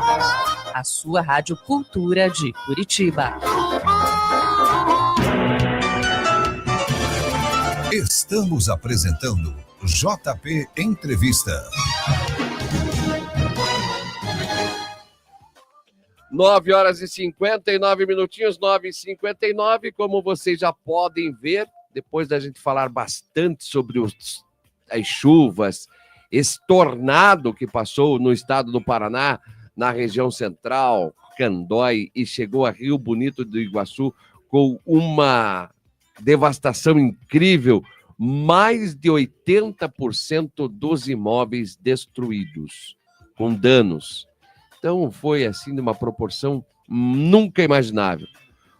A sua Rádio Cultura de Curitiba. Estamos apresentando JP Entrevista. 9h59, 9h59, como vocês já podem ver, depois da gente falar bastante sobre as chuvas, esse tornado que passou no estado do Paraná, na região central, Candói, e chegou a Rio Bonito do Iguaçu com uma devastação incrível, mais de 80% dos imóveis destruídos, com danos. Então foi assim de uma proporção nunca imaginável.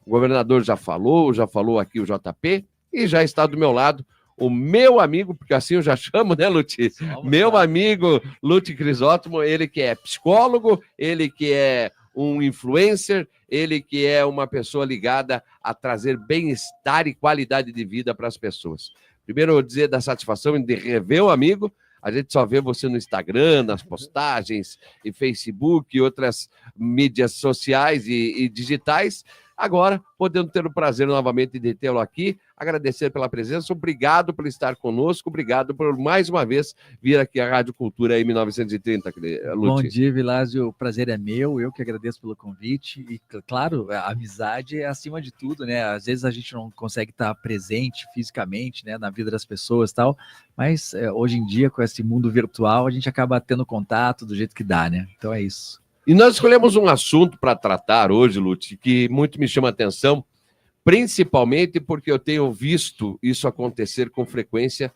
O governador já falou aqui o JP, e já está do meu lado o meu amigo, porque assim eu já chamo, né, Lute? Meu amigo Lute Crisóstomo, ele que é psicólogo, ele que é um influencer, ele que é uma pessoa ligada a trazer bem-estar e qualidade de vida para as pessoas. Primeiro, eu vou dizer da satisfação de rever o amigo. A gente só vê você no Instagram, nas postagens, e Facebook e outras mídias sociais e digitais. Agora, podendo ter o prazer novamente de tê-lo aqui, agradecer pela presença, obrigado por estar conosco, obrigado por mais uma vez vir aqui à Rádio Cultura M930, Lute. Bom dia, Vilásio, o prazer é meu, eu que agradeço pelo convite e, claro, a amizade é acima de tudo, né? Às vezes a gente não consegue estar presente fisicamente, né, na vida das pessoas e tal, mas hoje em dia, com esse mundo virtual, a gente acaba tendo contato do jeito que dá, né? Então é isso. E nós escolhemos um assunto para tratar hoje, Lute, que muito me chama a atenção, principalmente porque eu tenho visto isso acontecer com frequência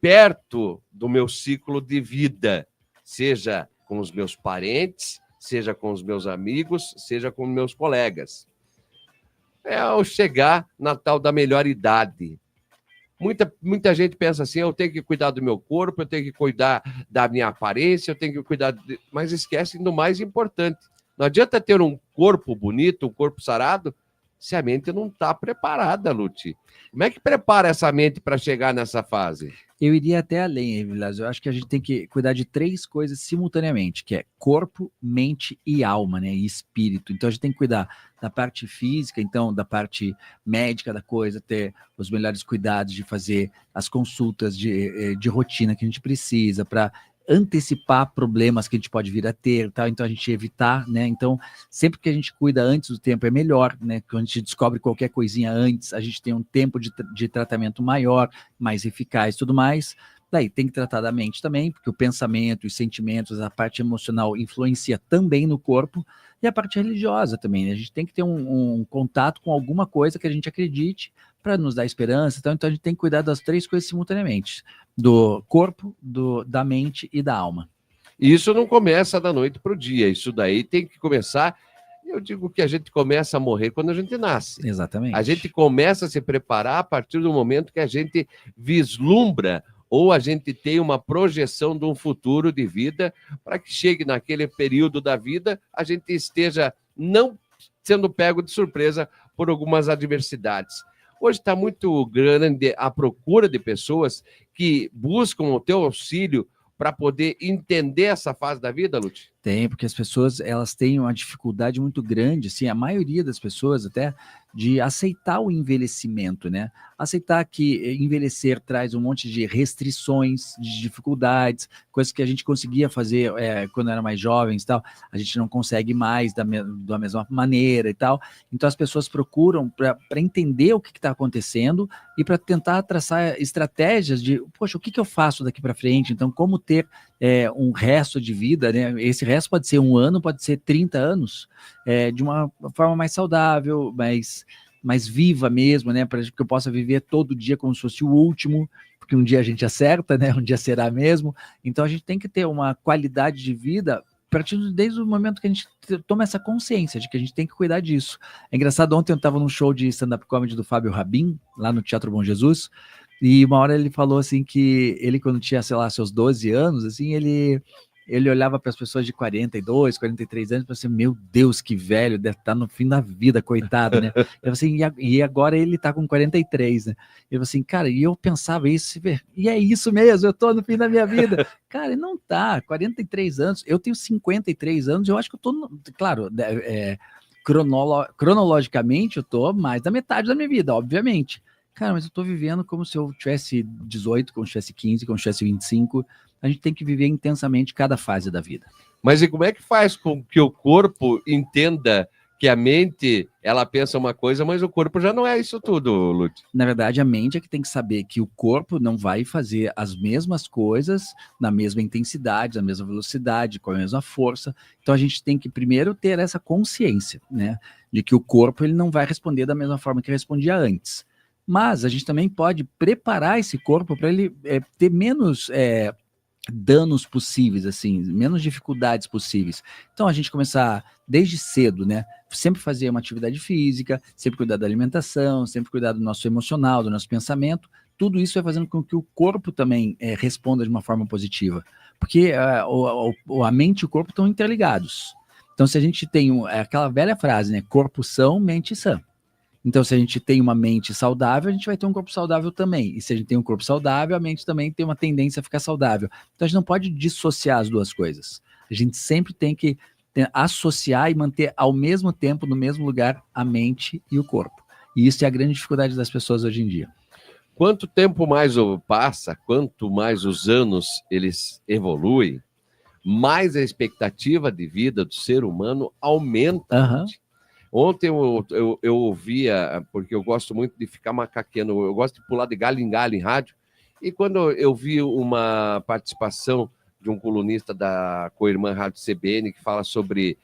perto do meu ciclo de vida, seja com os meus parentes, seja com os meus amigos, seja com meus colegas. É ao chegar na tal da melhor idade. Muita gente pensa assim, eu tenho que cuidar do meu corpo, eu tenho que cuidar da minha aparência, eu tenho que cuidar... Mas esquecem do mais importante. Não adianta ter um corpo bonito, um corpo sarado, se a mente não está preparada, Lute. Como é que prepara essa mente para chegar nessa fase? Eu iria até além, Vilásio. Eu acho que a gente tem que cuidar de três coisas simultaneamente, que é corpo, mente e alma, né? E espírito. Então a gente tem que cuidar da parte física, então da parte médica da coisa, ter os melhores cuidados de fazer as consultas de rotina que a gente precisa para antecipar problemas que a gente pode vir a ter, tá? Então a gente evitar, né? Então sempre que a gente cuida antes do tempo é melhor, né? Quando a gente descobre qualquer coisinha antes, a gente tem um tempo de tratamento maior, mais eficaz, tudo mais. Daí tem que tratar da mente também, porque o pensamento, os sentimentos, a parte emocional influencia também no corpo, e a parte religiosa também, né? A gente tem que ter um contato com alguma coisa que a gente acredite para nos dar esperança. Então a gente tem que cuidar das três coisas simultaneamente, do corpo, da mente e da alma. Isso não começa da noite para o dia, isso daí tem que começar... Eu digo que a gente começa a morrer quando a gente nasce. Exatamente. A gente começa a se preparar a partir do momento que a gente vislumbra ou a gente tem uma projeção de um futuro de vida para que chegue naquele período da vida, a gente esteja não sendo pego de surpresa por algumas adversidades. Hoje está muito grande a procura de pessoas que buscam o teu auxílio para poder entender essa fase da vida, Lute? Tem, porque as pessoas, elas têm uma dificuldade muito grande, assim, a maioria das pessoas até, de aceitar o envelhecimento, né? Aceitar que envelhecer traz um monte de restrições, de dificuldades, coisas que a gente conseguia fazer quando era mais jovens e tal, a gente não consegue mais da mesma maneira e tal. Então as pessoas procuram para entender o que está acontecendo e para tentar traçar estratégias de, poxa, o que eu faço daqui para frente? Então, como ter um resto de vida, né? Esse resto pode ser 1 ano, pode ser 30 anos, de uma forma mais saudável, mais viva mesmo, né? Para que eu possa viver todo dia como se fosse o último, porque um dia a gente acerta, né? Um dia será mesmo. Então a gente tem que ter uma qualidade de vida partindo desde o momento que a gente toma essa consciência de que a gente tem que cuidar disso. É engraçado, ontem eu estava num show de stand-up comedy do Fábio Rabin, lá no Teatro Bom Jesus, e uma hora ele falou assim que ele, quando tinha, sei lá, seus 12 anos, assim, ele ele olhava para as pessoas de 42, 43 anos e falava assim, meu Deus, que velho, deve estar no fim da vida, coitado, né? Eu assim, e agora ele está com 43, né? Eu assim, cara, e eu pensava isso, e é isso mesmo, eu estou no fim da minha vida. Cara, não tá, 43 anos, eu tenho 53 anos, eu acho que eu estou, claro, cronologicamente eu estou mais da metade da minha vida, obviamente. Cara, mas eu tô vivendo como se eu tivesse 18, como se tivesse 15, como se tivesse 25. A gente tem que viver intensamente cada fase da vida. Mas e como é que faz com que o corpo entenda que a mente, ela pensa uma coisa, mas o corpo já não é isso tudo, Lute? Na verdade, a mente é que tem que saber que o corpo não vai fazer as mesmas coisas na mesma intensidade, na mesma velocidade, com a mesma força. Então a gente tem que primeiro ter essa consciência, né, de que o corpo ele não vai responder da mesma forma que respondia antes. Mas a gente também pode preparar esse corpo para ele ter menos danos possíveis, assim, menos dificuldades possíveis. Então a gente começar desde cedo, né? Sempre fazer uma atividade física, sempre cuidar da alimentação, sempre cuidar do nosso emocional, do nosso pensamento. Tudo isso vai fazendo com que o corpo também responda de uma forma positiva. Porque a mente e o corpo estão interligados. Então se a gente tem aquela velha frase, né? Corpo são, mente sã. Então, se a gente tem uma mente saudável, a gente vai ter um corpo saudável também. E se a gente tem um corpo saudável, a mente também tem uma tendência a ficar saudável. Então, a gente não pode dissociar as duas coisas. A gente sempre tem que associar e manter ao mesmo tempo, no mesmo lugar, a mente e o corpo. E isso é a grande dificuldade das pessoas hoje em dia. Quanto tempo mais passa, quanto mais os anos eles evoluem, mais a expectativa de vida do ser humano aumenta. Ontem eu ouvia, porque eu gosto muito de ficar macaqueando, eu gosto de pular de galho em galho em rádio, e quando eu vi uma participação de um colunista da Coirmã Rádio CBN, que fala sobre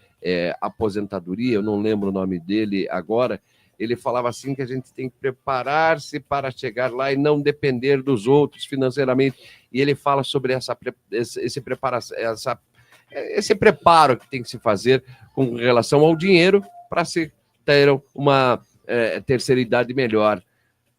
aposentadoria, eu não lembro o nome dele agora, ele falava assim que a gente tem que preparar-se para chegar lá e não depender dos outros financeiramente, e ele fala sobre esse preparo que tem que se fazer com relação ao dinheiro, para se ter uma terceira idade melhor.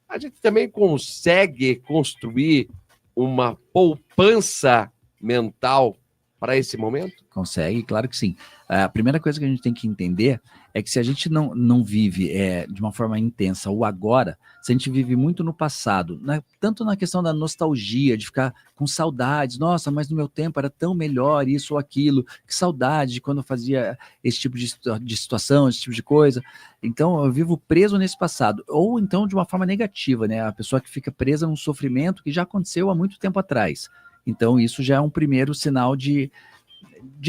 A gente também consegue construir uma poupança mental para esse momento? Consegue, claro que sim. A primeira coisa que a gente tem que entender é que se a gente não vive de uma forma intensa o agora, se a gente vive muito no passado, tanto na questão da nostalgia, de ficar com saudades, nossa, mas no meu tempo era tão melhor isso ou aquilo, que saudade de quando eu fazia esse tipo de situação, esse tipo de coisa. Então eu vivo preso nesse passado, ou então de uma forma negativa, né? A pessoa que fica presa num sofrimento que já aconteceu há muito tempo atrás. Então isso já é um primeiro sinal de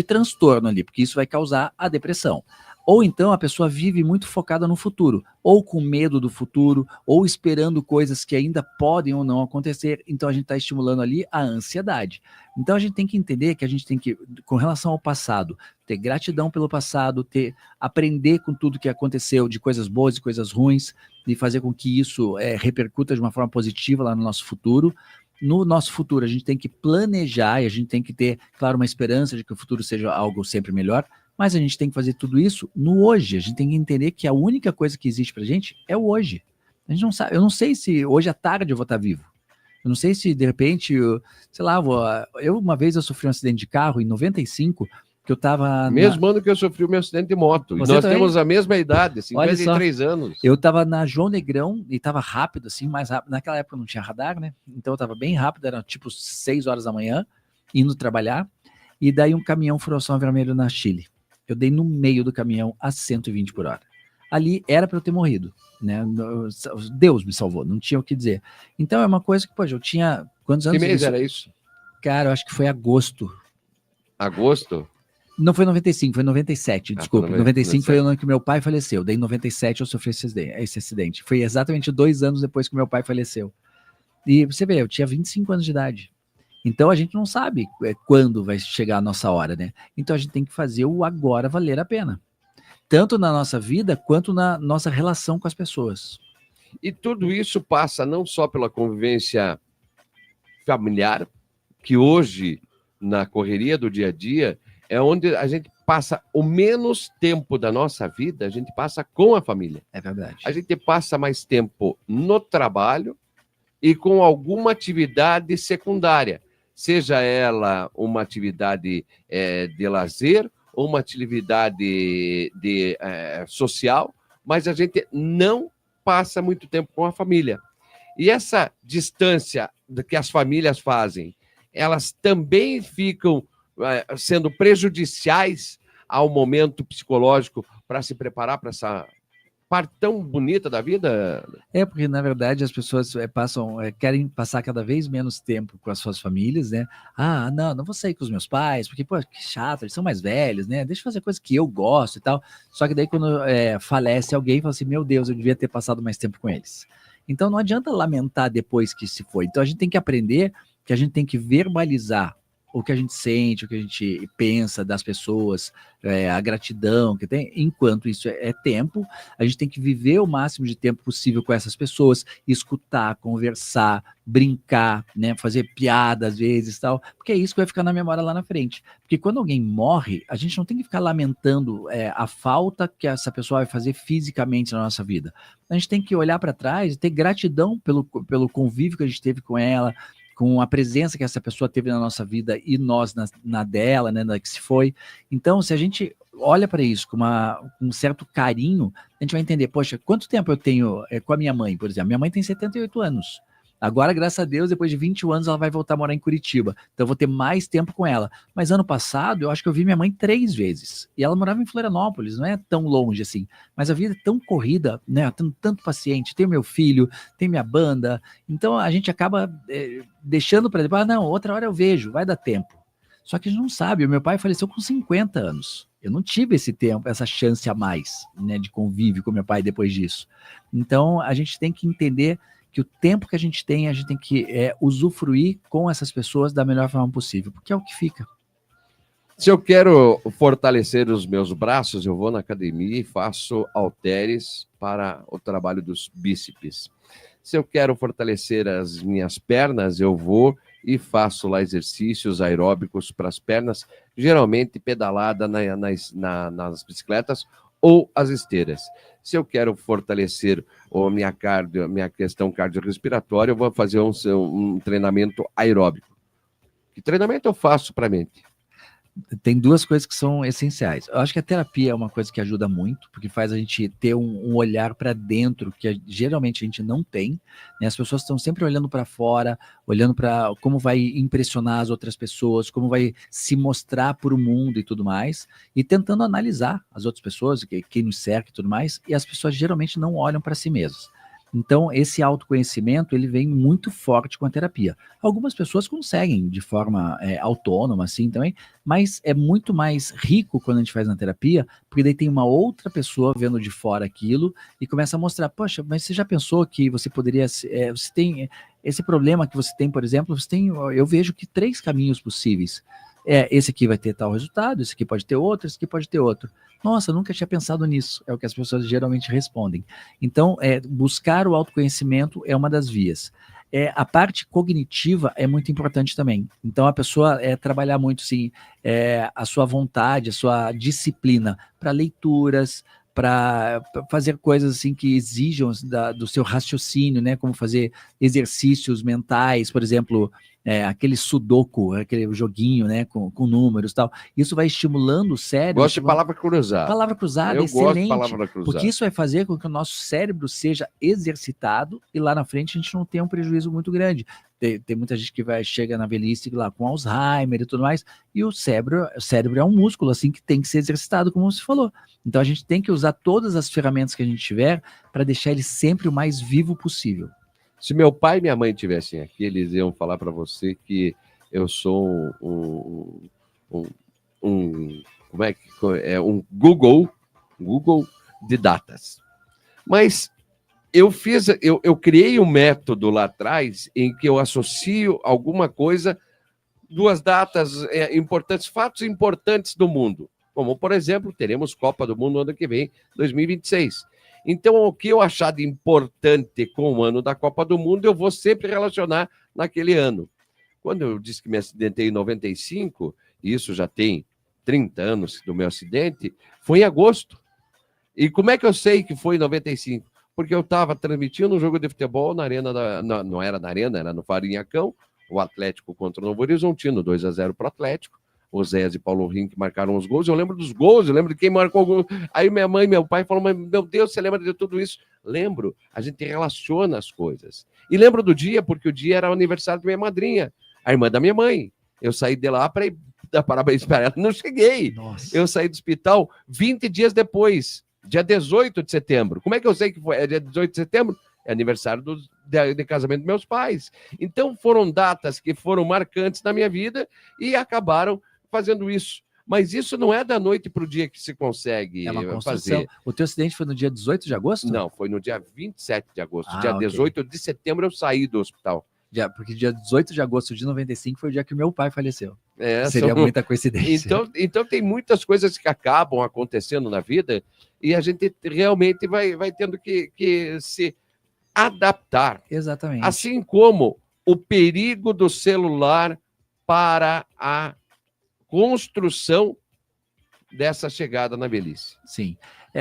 transtorno ali, porque isso vai causar a depressão. Ou então a pessoa vive muito focada no futuro, ou com medo do futuro, ou esperando coisas que ainda podem ou não acontecer, então a gente está estimulando ali a ansiedade. Então a gente tem que entender que a gente tem que, com relação ao passado, ter gratidão pelo passado, aprender com tudo que aconteceu, de coisas boas e coisas ruins, e fazer com que isso repercuta de uma forma positiva lá no nosso futuro. No nosso futuro, a gente tem que planejar e a gente tem que ter, claro, uma esperança de que o futuro seja algo sempre melhor, mas a gente tem que fazer tudo isso no hoje. A gente tem que entender que a única coisa que existe pra gente é o hoje. A gente não sabe, eu não sei se hoje à tarde eu vou estar vivo. Eu não sei se, de repente, sei lá, uma vez eu sofri um acidente de carro em 95, que eu estava... Mesmo ano que eu sofri o meu acidente de moto. Você nós também? temos a mesma idade, 53 anos. Eu estava na João Negrão e estava rápido, assim, mais rápido. Naquela época não tinha radar, né? Então eu estava bem rápido, era tipo 6 horas da manhã, indo trabalhar. E daí um caminhão furou sinal vermelho na Chile. Eu dei no meio do caminhão a 120 por hora. Ali era para eu ter morrido, né? Deus me salvou, não tinha o que dizer. Então é uma coisa que, pô, eu tinha... Quantos anos? Que mês era isso? Cara, eu acho que foi agosto. Agosto? Não foi 95, foi 97, desculpa. 95 foi o ano que meu pai faleceu. Daí em 97 eu sofri esse acidente. Foi exatamente 2 anos depois que meu pai faleceu. E você vê, eu tinha 25 anos de idade. Então a gente não sabe quando vai chegar a nossa hora, né? Então a gente tem que fazer o agora valer a pena. Tanto na nossa vida, quanto na nossa relação com as pessoas. E tudo isso passa não só pela convivência familiar, que hoje, na correria do dia a dia, é onde a gente passa o menos tempo da nossa vida, a gente passa com a família. É verdade. A gente passa mais tempo no trabalho e com alguma atividade secundária, seja ela uma atividade de lazer ou uma atividade social, mas a gente não passa muito tempo com a família. E essa distância que as famílias fazem, elas também ficam sendo prejudiciais ao momento psicológico para se preparar para essa parte tão bonita da vida? Porque na verdade as pessoas querem passar cada vez menos tempo com as suas famílias, né? Ah, não vou sair com os meus pais, porque, pô, que chato, eles são mais velhos, né? Deixa eu fazer coisa que eu gosto e tal. Só que daí quando falece alguém, fala assim, meu Deus, eu devia ter passado mais tempo com eles. Então não adianta lamentar depois que se foi. Então a gente tem que aprender que a gente tem que verbalizar o que a gente sente, o que a gente pensa das pessoas, a gratidão que tem. Enquanto isso é tempo, a gente tem que viver o máximo de tempo possível com essas pessoas, escutar, conversar, brincar, né, fazer piada às vezes, tal, porque é isso que vai ficar na memória lá na frente. Porque quando alguém morre, a gente não tem que ficar lamentando a falta que essa pessoa vai fazer fisicamente na nossa vida. A gente tem que olhar para trás e ter gratidão pelo convívio que a gente teve com ela, com a presença que essa pessoa teve na nossa vida e nós na dela, né, na que se foi. Então, se a gente olha para isso com um certo carinho, a gente vai entender, poxa, quanto tempo eu tenho com a minha mãe, por exemplo? Minha mãe tem 78 anos. Agora, graças a Deus, depois de 21 anos, ela vai voltar a morar em Curitiba. Então, eu vou ter mais tempo com ela. Mas ano passado, eu acho que eu vi minha mãe 3 vezes. E ela morava em Florianópolis, não é tão longe assim. Mas a vida é tão corrida, né? Eu tenho tanto paciente, tenho meu filho, tenho minha banda. Então, a gente acaba deixando para depois, não, outra hora eu vejo, vai dar tempo. Só que a gente não sabe. O meu pai faleceu com 50 anos. Eu não tive esse tempo, essa chance a mais, né, de convívio com meu pai depois disso. Então, a gente tem que entender que o tempo que a gente tem que usufruir com essas pessoas da melhor forma possível, porque é o que fica. Se eu quero fortalecer os meus braços, eu vou na academia e faço halteres para o trabalho dos bíceps. Se eu quero fortalecer as minhas pernas, eu vou e faço lá exercícios aeróbicos para as pernas, geralmente pedalada nas bicicletas ou as esteiras. Se eu quero fortalecer minha questão cardiorrespiratória, eu vou fazer um treinamento aeróbico. Que treinamento eu faço para a mente? Tem 2 coisas que são essenciais. Eu acho que a terapia é uma coisa que ajuda muito, porque faz a gente ter um olhar para dentro que geralmente a gente não tem, né? As pessoas estão sempre olhando para fora, olhando para como vai impressionar as outras pessoas, como vai se mostrar para o mundo e tudo mais, e tentando analisar as outras pessoas, quem nos cerca e tudo mais, e as pessoas geralmente não olham para si mesmas. Então, esse autoconhecimento, ele vem muito forte com a terapia. Algumas pessoas conseguem de forma autônoma, assim, também, mas é muito mais rico quando a gente faz na terapia, porque daí tem uma outra pessoa vendo de fora aquilo e começa a mostrar, poxa, mas você já pensou que você poderia, você tem esse problema que você tem, por exemplo, eu vejo que 3 caminhos possíveis. Esse aqui vai ter tal resultado, esse aqui pode ter outro, esse aqui pode ter outro. Nossa, eu nunca tinha pensado nisso. É o que as pessoas geralmente respondem. Então, buscar o autoconhecimento é uma das vias. A parte cognitiva é muito importante também. Então, a pessoa trabalhar muito, sim, a sua vontade, a sua disciplina para leituras, para fazer coisas assim que exijam do seu raciocínio, né? Como fazer exercícios mentais, por exemplo, aquele sudoku, aquele joguinho, né? Com números e tal. Isso vai estimulando o cérebro. Gosto de palavra cruzada. Palavra cruzada, eu excelente. Gosto de palavra cruzada. Porque isso vai fazer com que o nosso cérebro seja exercitado e lá na frente a gente não tenha um prejuízo muito grande. Tem muita gente que chega na velhice lá com Alzheimer e tudo mais, e o cérebro é um músculo assim que tem que ser exercitado, como você falou. Então a gente tem que usar todas as ferramentas que a gente tiver para deixar ele sempre o mais vivo possível. Se meu pai e minha mãe estivessem aqui, eles iam falar para você que eu sou como é que um Google de datas. Mas eu criei um método lá atrás em que eu associo alguma coisa, 2 datas importantes, fatos importantes do mundo. Como, por exemplo, teremos Copa do Mundo ano que vem, 2026. Então, o que eu achar de importante com o ano da Copa do Mundo, eu vou sempre relacionar naquele ano. Quando eu disse que me acidentei em 95, e isso já tem 30 anos do meu acidente, foi em agosto. E como é que eu sei que foi em 95? Porque eu estava transmitindo um jogo de futebol na arena, não era na arena, era no Farinhacão, o Atlético contra o Novo Horizontino, 2-0 para o Atlético. Oséias e Paulo Rink marcaram os gols. Eu lembro dos gols, eu lembro de quem marcou o gol. Aí minha mãe e meu pai falaram, mas meu Deus, você lembra de tudo isso? Lembro, a gente relaciona as coisas. E lembro do dia, porque o dia era o aniversário da minha madrinha, a irmã da minha mãe. Eu saí de lá para ir dar parabéns para ela, não cheguei. Nossa. Eu saí do hospital 20 dias depois, dia 18 de setembro. Como é que eu sei que foi? É dia 18 de setembro? É aniversário de casamento dos meus pais. Então foram datas que foram marcantes na minha vida e acabaram fazendo isso. Mas isso não é da noite para o dia que se consegue É uma construção. fazer. O teu acidente foi no dia 18 de agosto? Não, foi no dia 27 de agosto. Ah, Dia ok. 18 de setembro eu saí do hospital. Porque dia 18 de agosto de 95 foi o dia que o meu pai faleceu. É, Seria muita coincidência. Então tem muitas coisas que acabam acontecendo na vida e a gente realmente vai tendo que se adaptar. Exatamente. Assim como o perigo do celular para a construção dessa chegada na velhice. Sim.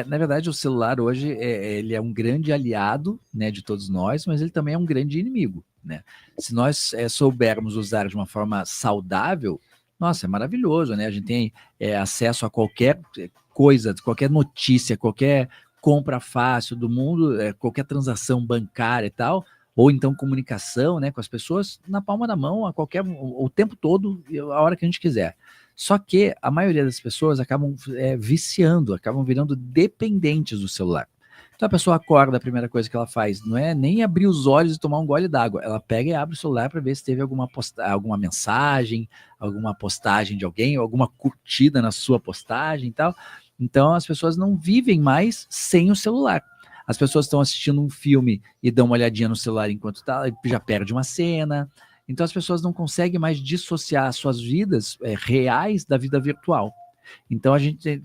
Na verdade, o celular hoje ele é um grande aliado, né, de todos nós, mas ele também é um grande inimigo, né? Se nós soubermos usar de uma forma saudável, nossa, é maravilhoso, né? A gente tem acesso a qualquer coisa, qualquer notícia, qualquer compra fácil do mundo, qualquer transação bancária e tal, ou então comunicação, né, com as pessoas na palma da mão, o tempo todo, a hora que a gente quiser. Só que a maioria das pessoas acabam viciando, acabam virando dependentes do celular. Então a pessoa acorda, a primeira coisa que ela faz não é nem abrir os olhos e tomar um gole d'água. Ela pega e abre o celular para ver se teve alguma mensagem, alguma postagem de alguém, ou alguma curtida na sua postagem e tal. Então as pessoas não vivem mais sem o celular. As pessoas estão assistindo um filme e dão uma olhadinha no celular enquanto já perde uma cena. Então as pessoas não conseguem mais dissociar suas vidas reais da vida virtual. Então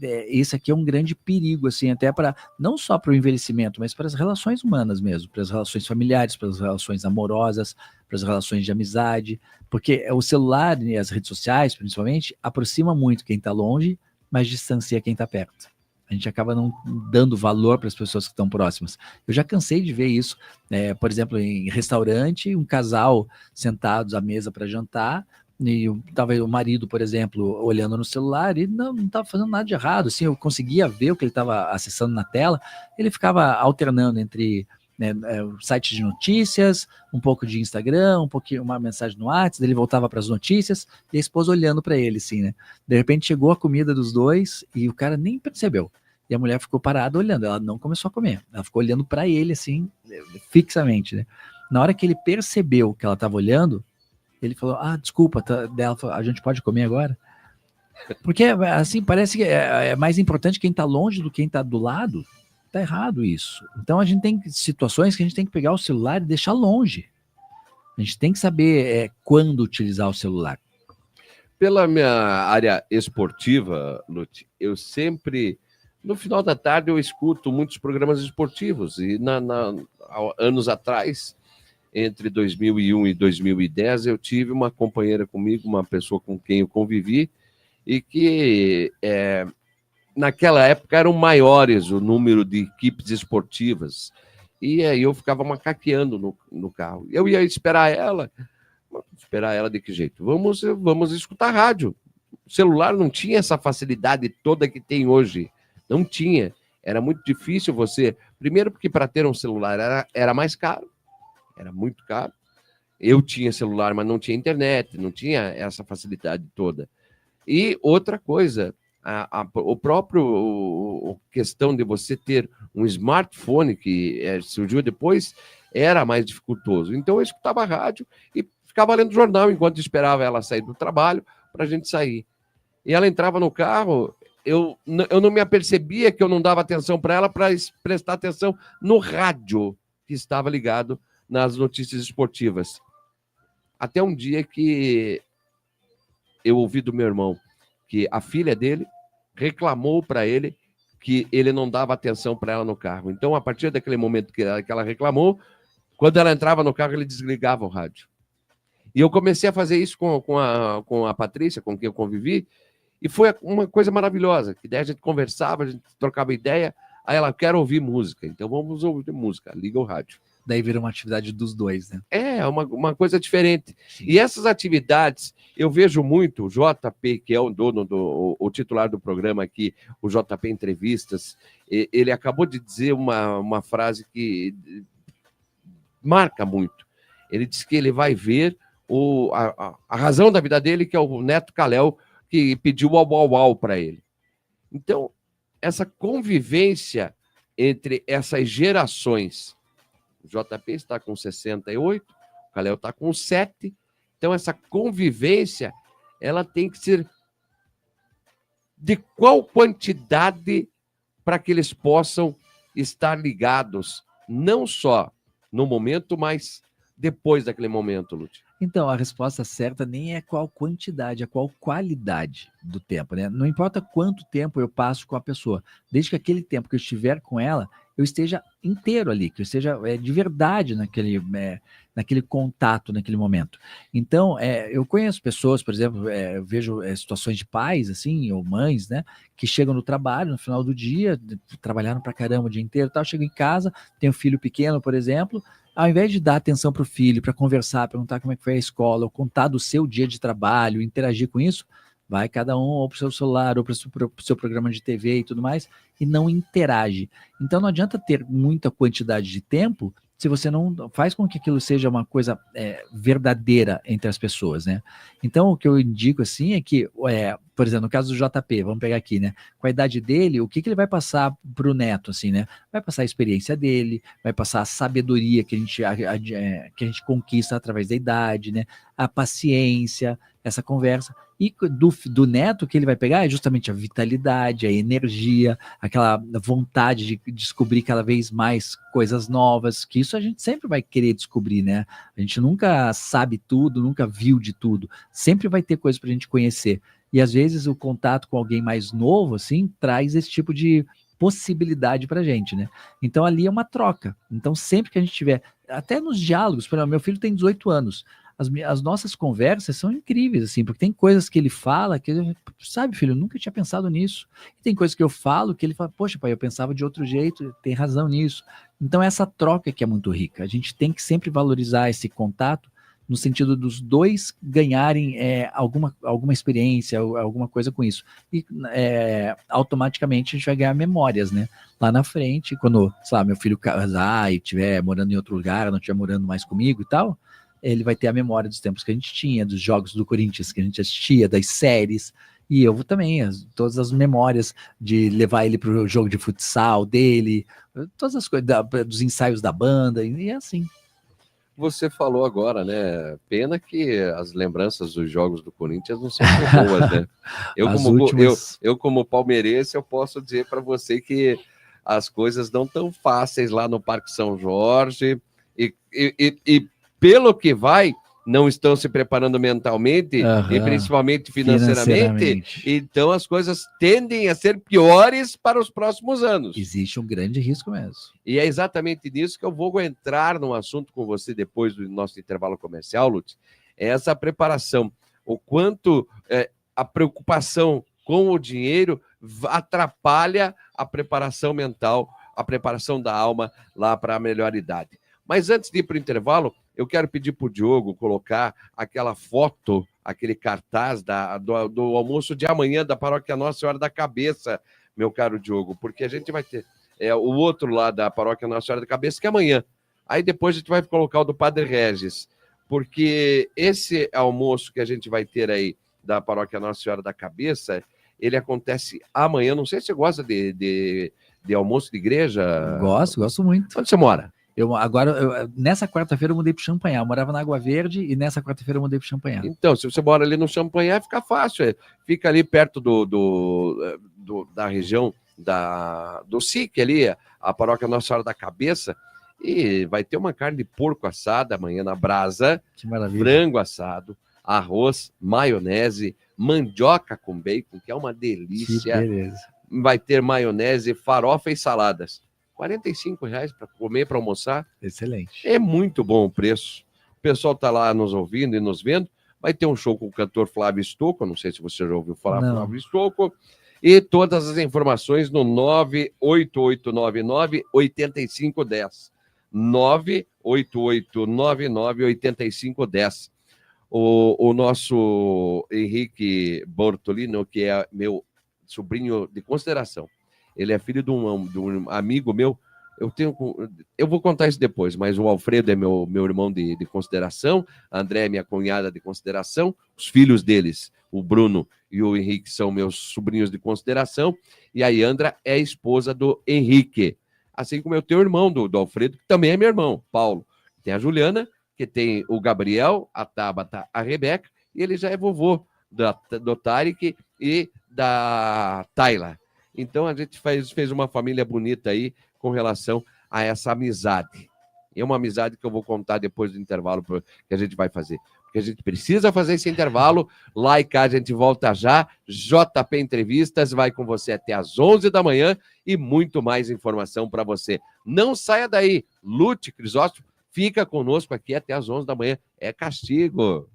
esse aqui é um grande perigo, assim, até para não só para o envelhecimento, mas para as relações humanas mesmo, para as relações familiares, para as relações amorosas, para as relações de amizade, porque o celular e as redes sociais, principalmente, aproxima muito quem está longe, mas distancia quem está perto. A gente acaba não dando valor para as pessoas que estão próximas. Eu já cansei de ver isso, por exemplo, em restaurante, um casal sentados à mesa para jantar, e talvez o marido, por exemplo, olhando no celular e não estava fazendo nada de errado. Assim, eu conseguia ver o que ele estava acessando na tela, ele ficava alternando entre o site de notícias, um pouco de Instagram, uma mensagem no WhatsApp, ele voltava para as notícias e a esposa olhando para ele, assim, né? De repente chegou a comida dos dois e o cara nem percebeu. E a mulher ficou parada olhando, ela não começou a comer, ela ficou olhando para ele, assim, fixamente, né? Na hora que ele percebeu que ela estava olhando, ele falou, desculpa, dela falou, a gente pode comer agora? Porque, assim, parece que é mais importante quem está longe do que quem está do lado. Tá errado isso. Então a gente tem situações que a gente tem que pegar o celular e deixar longe. A gente tem que saber quando utilizar o celular. Pela minha área esportiva, Lute, eu sempre, no final da tarde, eu escuto muitos programas esportivos. E anos atrás, entre 2001 e 2010, eu tive uma companheira comigo, uma pessoa com quem eu convivi, e que naquela época eram maiores o número de equipes esportivas. E aí eu ficava macaqueando no carro. Eu ia esperar ela de que jeito? Vamos escutar rádio. O celular não tinha essa facilidade toda que tem hoje. Não tinha. Era muito difícil você... Primeiro porque para ter um celular era mais caro. Era muito caro. Eu tinha celular, mas não tinha internet, não tinha essa facilidade toda. E outra coisa, o próprio questão de você ter um smartphone que surgiu depois era mais dificultoso. Então eu escutava a rádio e ficava lendo jornal enquanto esperava ela sair do trabalho para a gente sair. E ela entrava no carro, eu não me apercebia que eu não dava atenção para ela para prestar atenção no rádio que estava ligado nas notícias esportivas. Até um dia que eu ouvi do meu irmão que a filha dele reclamou para ele que ele não dava atenção para ela no carro. Então, a partir daquele momento que ela reclamou, quando ela entrava no carro, ele desligava o rádio. E eu comecei a fazer isso com a Patrícia, com quem eu convivi, e foi uma coisa maravilhosa, que daí a gente conversava, a gente trocava ideia, aí ela, quer ouvir música, então vamos ouvir música, liga o rádio. daí vira uma atividade dos dois, né? É uma coisa diferente. E essas atividades, eu vejo muito, o JP, que é o dono, o titular do programa aqui, o JP Entrevistas, ele acabou de dizer uma frase que marca muito. Ele disse que ele vai ver a razão da vida dele, que é o Neto Calel, que pediu o au para ele. Então, essa convivência entre essas gerações, o JP está com 68, o Calel está com 7, então essa convivência, ela tem que ser de qual quantidade para que eles possam estar ligados, não só no momento, mas depois daquele momento, Lúcio. Então, a resposta certa nem é qual quantidade, é qual qualidade do tempo, né? Não importa quanto tempo eu passo com a pessoa, desde que aquele tempo que eu estiver com ela, eu esteja inteiro ali, que eu esteja de verdade naquele contato, naquele momento. Então, eu conheço pessoas, por exemplo, eu vejo situações de pais, assim, ou mães, né, que chegam no trabalho, no final do dia, trabalharam pra caramba o dia inteiro, tal, chegam em casa, tem um filho pequeno, por exemplo, ao invés de dar atenção para o filho, para conversar, perguntar como é que foi a escola, ou contar do seu dia de trabalho, interagir com isso, vai cada um ou para o seu celular, ou para o seu programa de TV e tudo mais, e não interage. Então não adianta ter muita quantidade de tempo se você não faz com que aquilo seja uma coisa verdadeira entre as pessoas, né? Então o que eu indico assim é que, por exemplo, no caso do JP, vamos pegar aqui, né? Com a idade dele, o que ele vai passar para o neto, assim, né? Vai passar a experiência dele, vai passar a sabedoria que a gente conquista através da idade, né? A paciência, essa conversa. E do neto, o que ele vai pegar é justamente a vitalidade, a energia, aquela vontade de descobrir cada vez mais coisas novas, que isso a gente sempre vai querer descobrir, né? A gente nunca sabe tudo, nunca viu de tudo. Sempre vai ter coisas para a gente conhecer. E às vezes o contato com alguém mais novo, assim, traz esse tipo de possibilidade pra gente, né? Então ali é uma troca. Então sempre que a gente tiver, até nos diálogos, por exemplo, meu filho tem 18 anos, as nossas conversas são incríveis, assim, porque tem coisas que ele fala que, sabe, filho, eu nunca tinha pensado nisso. E tem coisas que eu falo que ele fala, poxa, pai, eu pensava de outro jeito, tem razão nisso. Então essa troca que é muito rica. A gente tem que sempre valorizar esse contato no sentido dos dois ganharem alguma experiência, alguma coisa com isso. E automaticamente a gente vai ganhar memórias, né? Lá na frente, quando, sei lá, meu filho casar e estiver morando em outro lugar, não estiver morando mais comigo e tal, ele vai ter a memória dos tempos que a gente tinha, dos jogos do Corinthians que a gente assistia, das séries, e eu também, todas as memórias de levar ele para o jogo de futsal dele, todas as coisas, dos ensaios da banda, e é assim. Você falou agora, né? Pena que as lembranças dos jogos do Corinthians não são tão boas, né? Eu, como palmeirense, eu posso dizer para você que as coisas não tão fáceis lá no Parque São Jorge e pelo que vai, não estão se preparando mentalmente e principalmente financeiramente, então as coisas tendem a ser piores para os próximos anos. Existe um grande risco mesmo. E é exatamente nisso que eu vou entrar num assunto com você depois do nosso intervalo comercial, Lutz, é essa preparação, o quanto a preocupação com o dinheiro atrapalha a preparação mental, a preparação da alma lá para a melhor idade. Mas antes de ir para o intervalo, eu quero pedir para o Diogo colocar aquela foto, aquele cartaz do almoço de amanhã da Paróquia Nossa Senhora da Cabeça, meu caro Diogo, porque a gente vai ter o outro lá da Paróquia Nossa Senhora da Cabeça, que é amanhã. Aí depois a gente vai colocar o do Padre Regis, porque esse almoço que a gente vai ter aí da Paróquia Nossa Senhora da Cabeça, ele acontece amanhã. Não sei se você gosta de almoço de igreja. Gosto muito. Onde você mora? Nessa quarta-feira eu mudei para o Champanhar. Eu morava na Água Verde e nessa quarta-feira eu mudei para o Champanhar. Então, se você mora ali no Champanhar, fica fácil. Fica ali perto da região do SIC ali, a Paróquia Nossa Senhora da Cabeça, e vai ter uma carne de porco assada amanhã na brasa, que maravilha. Frango assado, arroz, maionese, mandioca com bacon, que é uma delícia. Que beleza. Vai ter maionese, farofa e saladas. R$45 para comer, para almoçar. Excelente. É muito bom o preço. O pessoal está lá nos ouvindo e nos vendo. Vai ter um show com o cantor Flávio Stocco. Não sei se você já ouviu falar do Flávio Stocco. E todas as informações no 98899-8510. 988998510. O nosso Henrique Bortolino, que é meu sobrinho de consideração, ele é filho de um amigo meu. Eu vou contar isso depois, mas o Alfredo é meu irmão de consideração, a André é minha cunhada de consideração, os filhos deles, o Bruno e o Henrique, são meus sobrinhos de consideração, e a Yandra é a esposa do Henrique, assim como eu tenho o irmão do Alfredo, que também é meu irmão, Paulo. Tem a Juliana, que tem o Gabriel, a Tabata, a Rebeca, e ele já é vovô do Tarek e da Tayla. Então a gente fez uma família bonita aí com relação a essa amizade. É uma amizade que eu vou contar depois do intervalo que a gente vai fazer. Porque a gente precisa fazer esse intervalo. Lá e cá a gente volta já. JP Entrevistas vai com você até às 11 da manhã e muito mais informação para você. Não saia daí. Lute Crisóstomo, fica conosco aqui até às 11 da manhã. É castigo.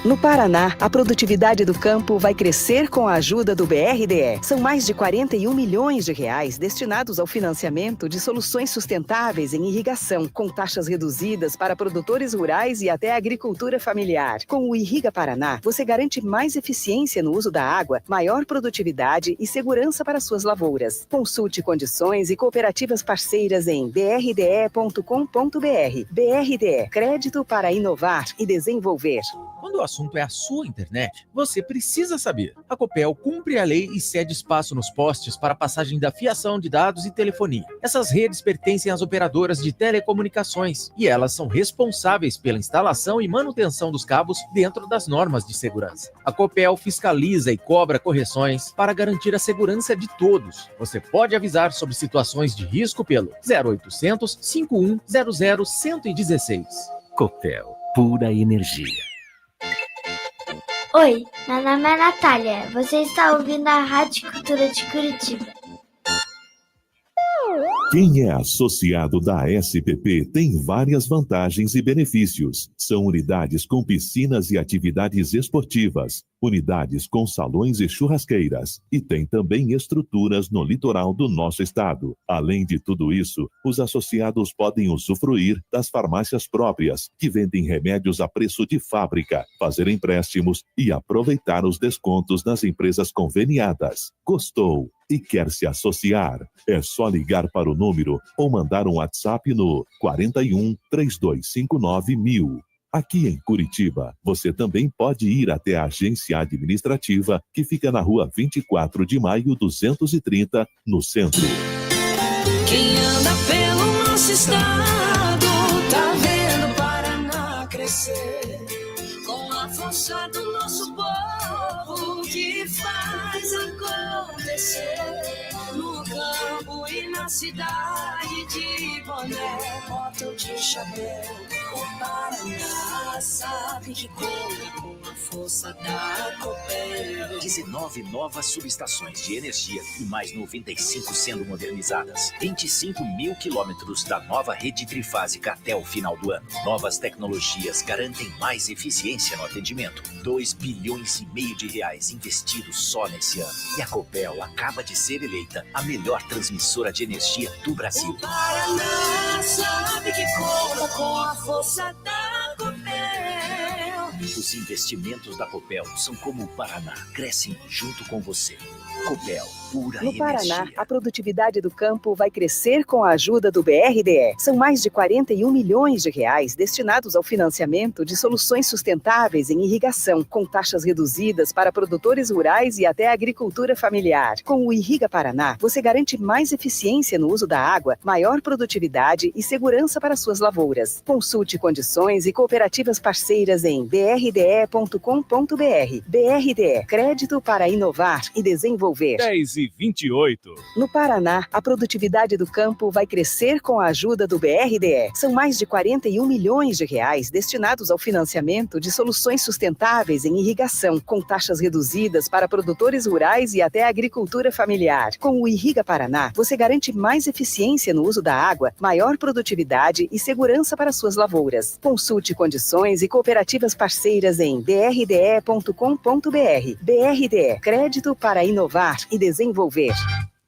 No Paraná, a produtividade do campo vai crescer com a ajuda do BRDE. São mais de 41 milhões de reais destinados ao financiamento de soluções sustentáveis em irrigação, com taxas reduzidas para produtores rurais e até agricultura familiar. Com o Irriga Paraná, você garante mais eficiência no uso da água, maior produtividade e segurança para suas lavouras. Consulte condições e cooperativas parceiras em brde.com.br. BRDE, crédito para inovar e desenvolver. Quando o assunto é a sua internet, você precisa saber. A Copel cumpre a lei e cede espaço nos postes para passagem da fiação de dados e telefonia. Essas redes pertencem às operadoras de telecomunicações e elas são responsáveis pela instalação e manutenção dos cabos dentro das normas de segurança. A Copel fiscaliza e cobra correções para garantir a segurança de todos. Você pode avisar sobre situações de risco pelo 0800 5100 116. Copel, pura energia. Oi, meu nome é Natália. Você está ouvindo a Rádio Cultura de Curitiba. Quem é associado da SPP tem várias vantagens e benefícios. São unidades com piscinas e atividades esportivas, unidades com salões e churrasqueiras, e tem também estruturas no litoral do nosso estado. Além de tudo isso, os associados podem usufruir das farmácias próprias, que vendem remédios a preço de fábrica, fazer empréstimos e aproveitar os descontos nas empresas conveniadas. Gostou e quer se associar? É só ligar para o número ou mandar um WhatsApp no 41 3259 1000. Aqui em Curitiba, você também pode ir até a agência administrativa, que fica na rua 24 de maio 230, no centro. Quem anda pelo nosso estado tá vendo o Paraná crescer, com a força do nosso povo que faz acontecer. No campo e na cidade de boné, bota de chapéu, o Paraná sabe que conta com a força da Copel. 19 novas subestações de energia e mais 95 sendo modernizadas. 25 mil quilômetros da nova rede trifásica até o final do ano. Novas tecnologias garantem mais eficiência no atendimento. 2,5 bilhões de reais investidos só nesse ano. E a Copel acaba de ser eleita a melhor transmissora de energia do Brasil. O Paraná sabe que conta com a força da Copel. Os investimentos da Copel são como o Paraná, crescem junto com você. Copel, pura energia. No Paraná, a produtividade do campo vai crescer com a ajuda do BRDE. São mais de 41 milhões de reais destinados ao financiamento de soluções sustentáveis em irrigação, com taxas reduzidas para produtores rurais e até agricultura familiar. Com o Irriga Paraná, você garante mais eficiência no uso da água, maior produtividade e segurança para suas lavouras. Consulte condições e cooperativas parceiras em brde.com.br. BRDE, crédito para inovar e desenvolver. 10h28. No Paraná, a produtividade do campo vai crescer com a ajuda do BRDE. São mais de 41 milhões de reais destinados ao financiamento de soluções sustentáveis em irrigação, com taxas reduzidas para produtores rurais e até agricultura familiar. Com o Irriga Paraná, você garante mais eficiência no uso da água, maior produtividade e segurança para suas lavouras. Consulte condições e cooperativas parceiras em brde.com.br. BRDE, crédito para inovar e desenvolver.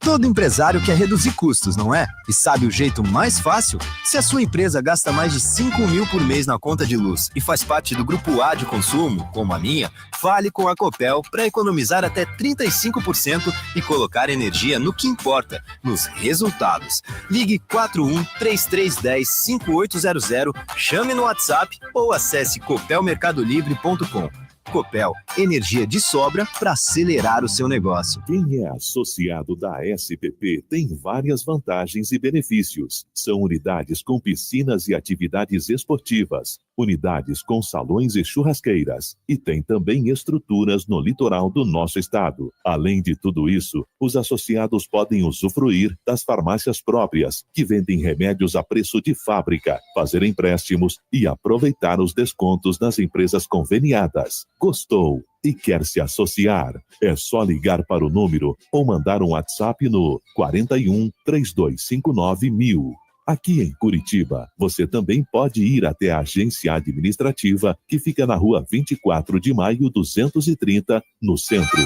Todo empresário quer reduzir custos, não é? E sabe o jeito mais fácil? Se a sua empresa gasta mais de 5 mil por mês na conta de luz e faz parte do grupo A de consumo, como a minha, fale com a Copel para economizar até 35% e colocar energia no que importa, nos resultados. Ligue 41-3310-5800, chame no WhatsApp ou acesse copelmercadolivre.com. Copel, energia de sobra para acelerar o seu negócio. Quem é associado da SPP tem várias vantagens e benefícios. São unidades com piscinas e atividades esportivas, unidades com salões e churrasqueiras, e tem também estruturas no litoral do nosso estado. Além de tudo isso, os associados podem usufruir das farmácias próprias, que vendem remédios a preço de fábrica, fazer empréstimos e aproveitar os descontos nas empresas conveniadas. Gostou e quer se associar? É só ligar para o número ou mandar um WhatsApp no 41 3259 1000. Aqui em Curitiba, você também pode ir até a agência administrativa, que fica na rua 24 de maio 230, no centro.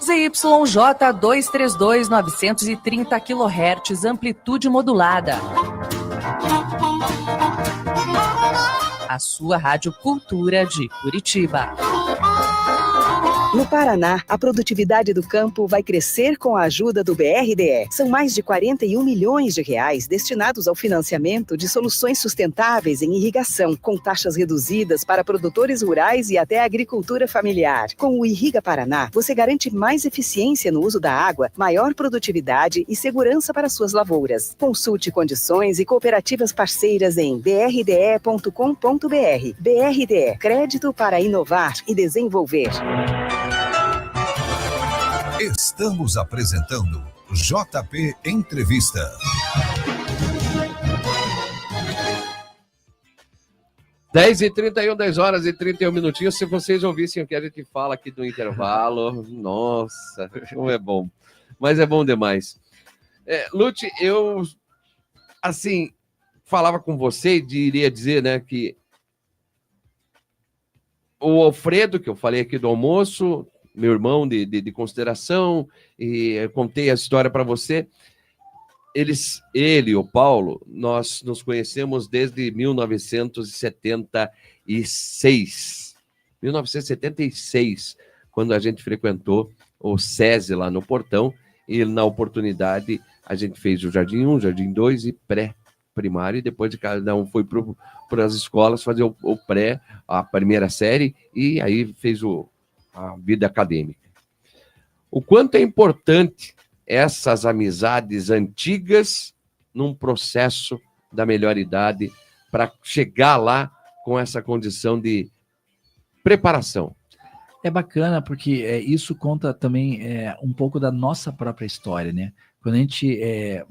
ZYJ 232 930 kHz, amplitude modulada. A sua Rádio Cultura de Curitiba. No Paraná, a produtividade do campo vai crescer com a ajuda do BRDE. São mais de 41 milhões de reais destinados ao financiamento de soluções sustentáveis em irrigação, com taxas reduzidas para produtores rurais e até agricultura familiar. Com o Irriga Paraná, você garante mais eficiência no uso da água, maior produtividade e segurança para suas lavouras. Consulte condições e cooperativas parceiras em brde.com.br. BRDE, crédito para inovar e desenvolver. Estamos apresentando JP Entrevista. Dez e 31, 10 horas e 31 minutinhos. Se vocês ouvissem o que a gente fala aqui no intervalo, nossa, como é bom. Mas é bom demais. Lute, eu, assim, falava com você e iria dizer, né, que o Alfredo, que eu falei aqui do almoço, meu irmão de consideração, e eu contei a história para você. Ele e o Paulo, nós nos conhecemos desde 1976. 1976, quando a gente frequentou o SESI lá no Portão, e na oportunidade a gente fez o Jardim 1, Jardim 2 e pré-primário, e depois de cada um foi para as escolas fazer o pré, a primeira série, e aí fez a vida acadêmica. O quanto é importante essas amizades antigas num processo da melhor idade para chegar lá com essa condição de preparação. É bacana porque isso conta também um pouco da nossa própria história, né? Quando a gente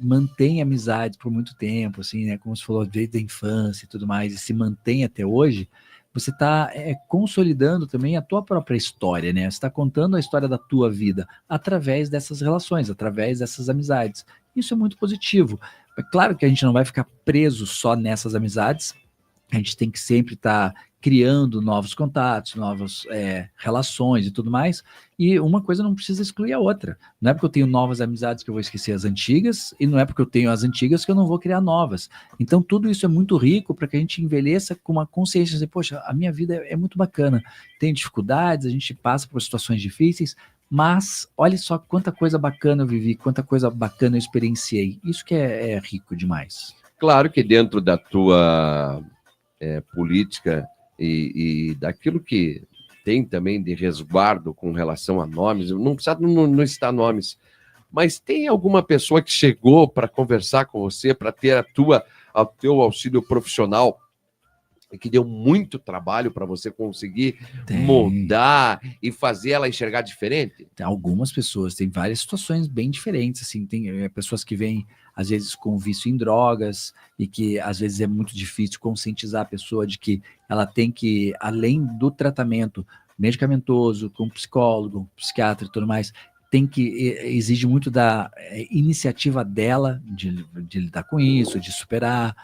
mantém amizades por muito tempo, assim, né? Como você falou, desde a infância e tudo mais, e se mantém até hoje, você está consolidando também a tua própria história, né? Você está contando a história da tua vida através dessas relações, através dessas amizades. Isso é muito positivo. É claro que a gente não vai ficar preso só nessas amizades, a gente tem que sempre estar criando novos contatos, novas relações e tudo mais, e uma coisa não precisa excluir a outra. Não é porque eu tenho novas amizades que eu vou esquecer as antigas, e não é porque eu tenho as antigas que eu não vou criar novas. Então tudo isso é muito rico para que a gente envelheça com uma consciência de, poxa, a minha vida é muito bacana, tem dificuldades, a gente passa por situações difíceis, mas olha só quanta coisa bacana eu vivi, quanta coisa bacana eu experienciei. Isso que é rico demais. Claro que dentro da tua política e daquilo que tem também de resguardo com relação a nomes, não precisa não citar nomes, mas tem alguma pessoa que chegou para conversar com você, para ter o teu auxílio profissional, e que deu muito trabalho para você conseguir mudar e fazer ela enxergar diferente? Tem algumas pessoas, tem várias situações bem diferentes, assim, tem pessoas que vêm, às vezes, com vício em drogas, e que, às vezes, é muito difícil conscientizar a pessoa de que ela tem que, além do tratamento medicamentoso, com psicólogo, psiquiatra e tudo mais, exige muito da iniciativa dela de lidar com isso, de superar.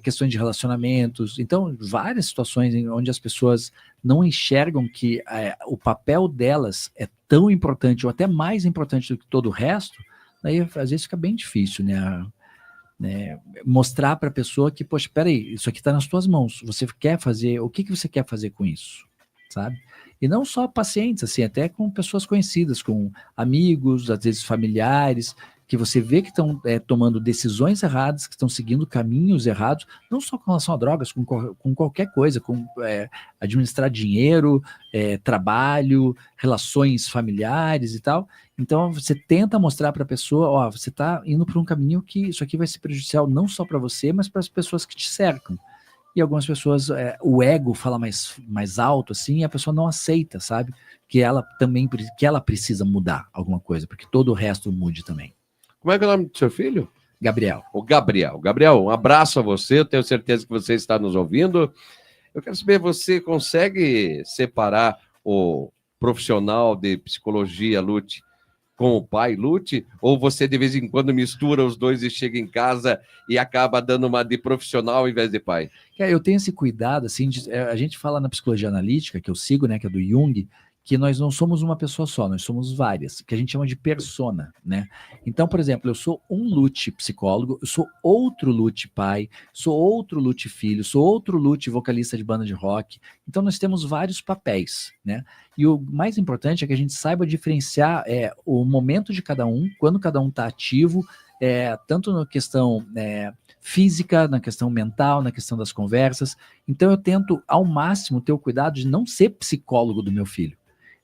questões de relacionamentos. Então, várias situações onde as pessoas não enxergam que o papel delas é tão importante ou até mais importante do que todo o resto, aí às vezes fica bem difícil, né? Mostrar para a pessoa que, poxa, peraí, isso aqui está nas tuas mãos, você quer fazer, o que você quer fazer com isso, sabe? E não só pacientes, assim, até com pessoas conhecidas, com amigos, às vezes familiares, que você vê que estão tomando decisões erradas, que estão seguindo caminhos errados, não só com relação a drogas, com qualquer coisa, com administrar dinheiro, trabalho, relações familiares e tal. Então, você tenta mostrar para a pessoa, ó, você está indo por um caminho que isso aqui vai ser prejudicial não só para você, mas para as pessoas que te cercam. E algumas pessoas, o ego fala mais alto, assim, e a pessoa não aceita, sabe? Que ela precisa mudar alguma coisa, porque todo o resto mude também. Como é que é o nome do seu filho? Gabriel. O Gabriel. Gabriel, um abraço a você, eu tenho certeza que você está nos ouvindo. Eu quero saber, você consegue separar o profissional de psicologia, Lute, com o pai, Lute? Ou você de vez em quando mistura os dois e chega em casa e acaba dando uma de profissional ao invés de pai? Eu tenho esse cuidado, assim, a gente fala na psicologia analítica, que eu sigo, né, que é do Jung, que nós não somos uma pessoa só, nós somos várias, que a gente chama de persona, né? Então, por exemplo, eu sou um Lute psicólogo, eu sou outro Lute pai, sou outro Lute filho, sou outro Lute vocalista de banda de rock. Então, nós temos vários papéis, né? E o mais importante é que a gente saiba diferenciar o momento de cada um, quando cada um está ativo, tanto na questão física, na questão mental, na questão das conversas. Então, eu tento, ao máximo, ter o cuidado de não ser psicólogo do meu filho,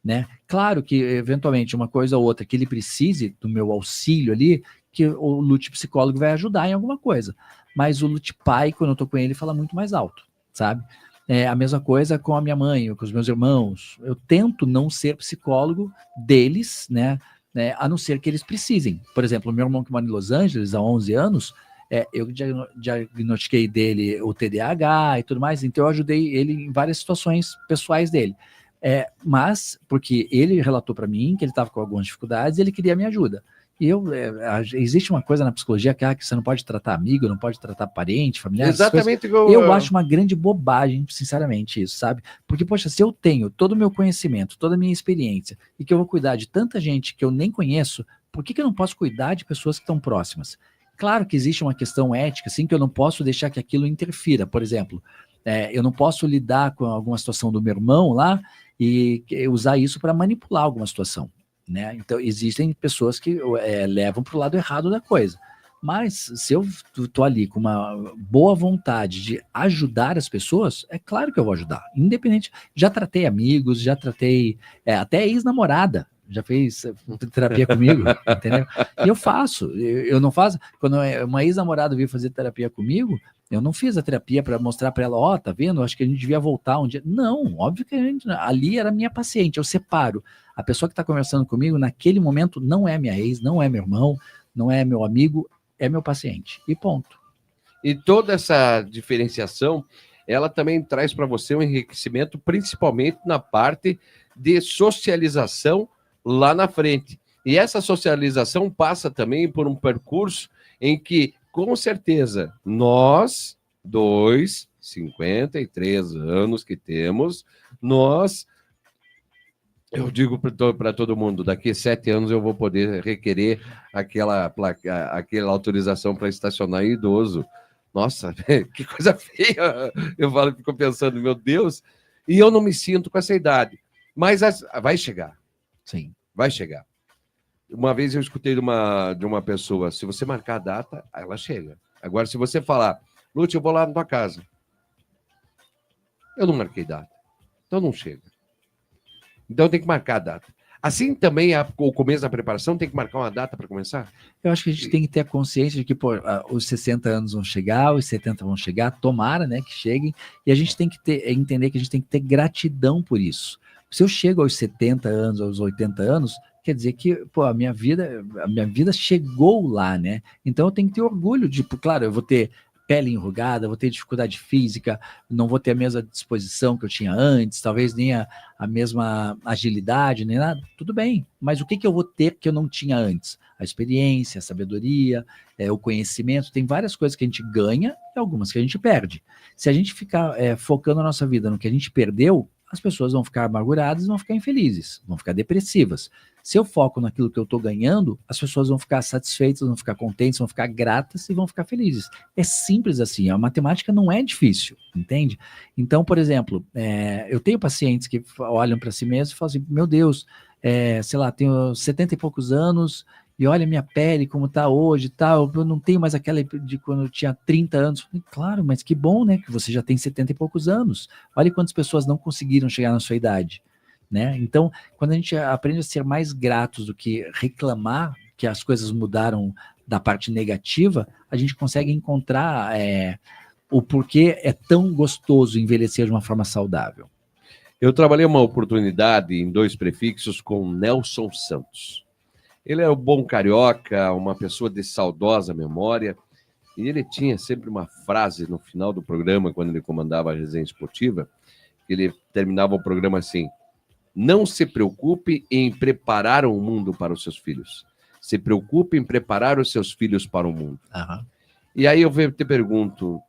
né? Claro que, eventualmente, uma coisa ou outra que ele precise do meu auxílio ali, que o Lute psicólogo vai ajudar em alguma coisa. Mas o Lute pai, quando eu tô com ele, fala muito mais alto, sabe? A mesma coisa com a minha mãe, com os meus irmãos. Eu tento não ser psicólogo deles, né? A não ser que eles precisem. Por exemplo, o meu irmão que mora em Los Angeles há 11 anos, eu diagnostiquei dele o TDAH e tudo mais, então eu ajudei ele em várias situações pessoais dele. Mas, porque ele relatou para mim que ele estava com algumas dificuldades e ele queria a minha ajuda. E existe uma coisa na psicologia que você não pode tratar amigo, não pode tratar parente, familiar. Exatamente. Eu acho uma grande bobagem, sinceramente, isso, sabe? Porque, poxa, se eu tenho todo o meu conhecimento, toda a minha experiência, e que eu vou cuidar de tanta gente que eu nem conheço, por que eu não posso cuidar de pessoas que estão próximas? Claro que existe uma questão ética, assim, que eu não posso deixar que aquilo interfira. Por exemplo, eu não posso lidar com alguma situação do meu irmão lá e usar isso para manipular alguma situação, né? Então, existem pessoas que levam para o lado errado da coisa. Mas, se eu estou ali com uma boa vontade de ajudar as pessoas, é claro que eu vou ajudar. Independente, já tratei amigos, já tratei até ex-namorada, já fez terapia comigo, entendeu? E eu faço, eu não faço. Quando uma ex-namorada veio fazer terapia comigo, eu não fiz a terapia para mostrar para ela, ó, tá vendo? Acho que a gente devia voltar um dia. Não, óbvio que ali era minha paciente, eu separo. A pessoa que está conversando comigo naquele momento não é minha ex, não é meu irmão, não é meu amigo, é meu paciente. E ponto. E toda essa diferenciação, ela também traz para você um enriquecimento, principalmente na parte de socialização lá na frente. E essa socialização passa também por um percurso em que, com certeza, nós, 53 anos que temos, eu digo para todo mundo, daqui a 7 anos eu vou poder requerer aquela autorização para estacionar idoso. Nossa, que coisa feia! Eu fico pensando, meu Deus, e eu não me sinto com essa idade. Mas vai chegar. Sim. Vai chegar. Uma vez eu escutei de uma pessoa, se você marcar a data, ela chega. Agora, se você falar, Lute, eu vou lá na tua casa. Eu não marquei data. Então não chega. Então tem que marcar a data. Assim também o começo da preparação tem que marcar uma data para começar? Eu acho que a gente tem que ter a consciência de que os 60 anos vão chegar, os 70 vão chegar, tomara, né, que cheguem, e a gente tem que entender que a gente tem que ter gratidão por isso. Se eu chego aos 70 anos, aos 80 anos, quer dizer que a minha vida chegou lá, né? Então eu tenho que ter orgulho de, claro, eu vou ter pele enrugada, vou ter dificuldade física, não vou ter a mesma disposição que eu tinha antes, talvez nem a mesma agilidade, nem nada, tudo bem. Mas o que eu vou ter que eu não tinha antes? A experiência, a sabedoria, o conhecimento, tem várias coisas que a gente ganha e algumas que a gente perde. Se a gente ficar focando a nossa vida no que a gente perdeu, as pessoas vão ficar amarguradas, vão ficar infelizes, vão ficar depressivas. Se eu foco naquilo que eu estou ganhando, as pessoas vão ficar satisfeitas, vão ficar contentes, vão ficar gratas e vão ficar felizes. É simples assim, a matemática não é difícil, entende? Então, por exemplo, eu tenho pacientes que olham para si mesmos e falam assim, meu Deus, sei lá, tenho 70 e poucos anos e olha minha pele como está hoje e tal, eu não tenho mais aquela de quando eu tinha 30 anos. Falei, claro, mas que bom, né, que você já tem 70 e poucos anos. Olha quantas pessoas não conseguiram chegar na sua idade. Né? Então, quando a gente aprende a ser mais gratos do que reclamar que as coisas mudaram da parte negativa, a gente consegue encontrar o porquê é tão gostoso envelhecer de uma forma saudável. Eu trabalhei uma oportunidade em 2 prefixos com Nelson Santos. Ele era um bom carioca, uma pessoa de saudosa memória, e ele tinha sempre uma frase no final do programa, quando ele comandava a resenha esportiva, que ele terminava o programa assim: não se preocupe em preparar o mundo para os seus filhos. Se preocupe em preparar os seus filhos para o mundo. Uhum. E aí eu te pergunto,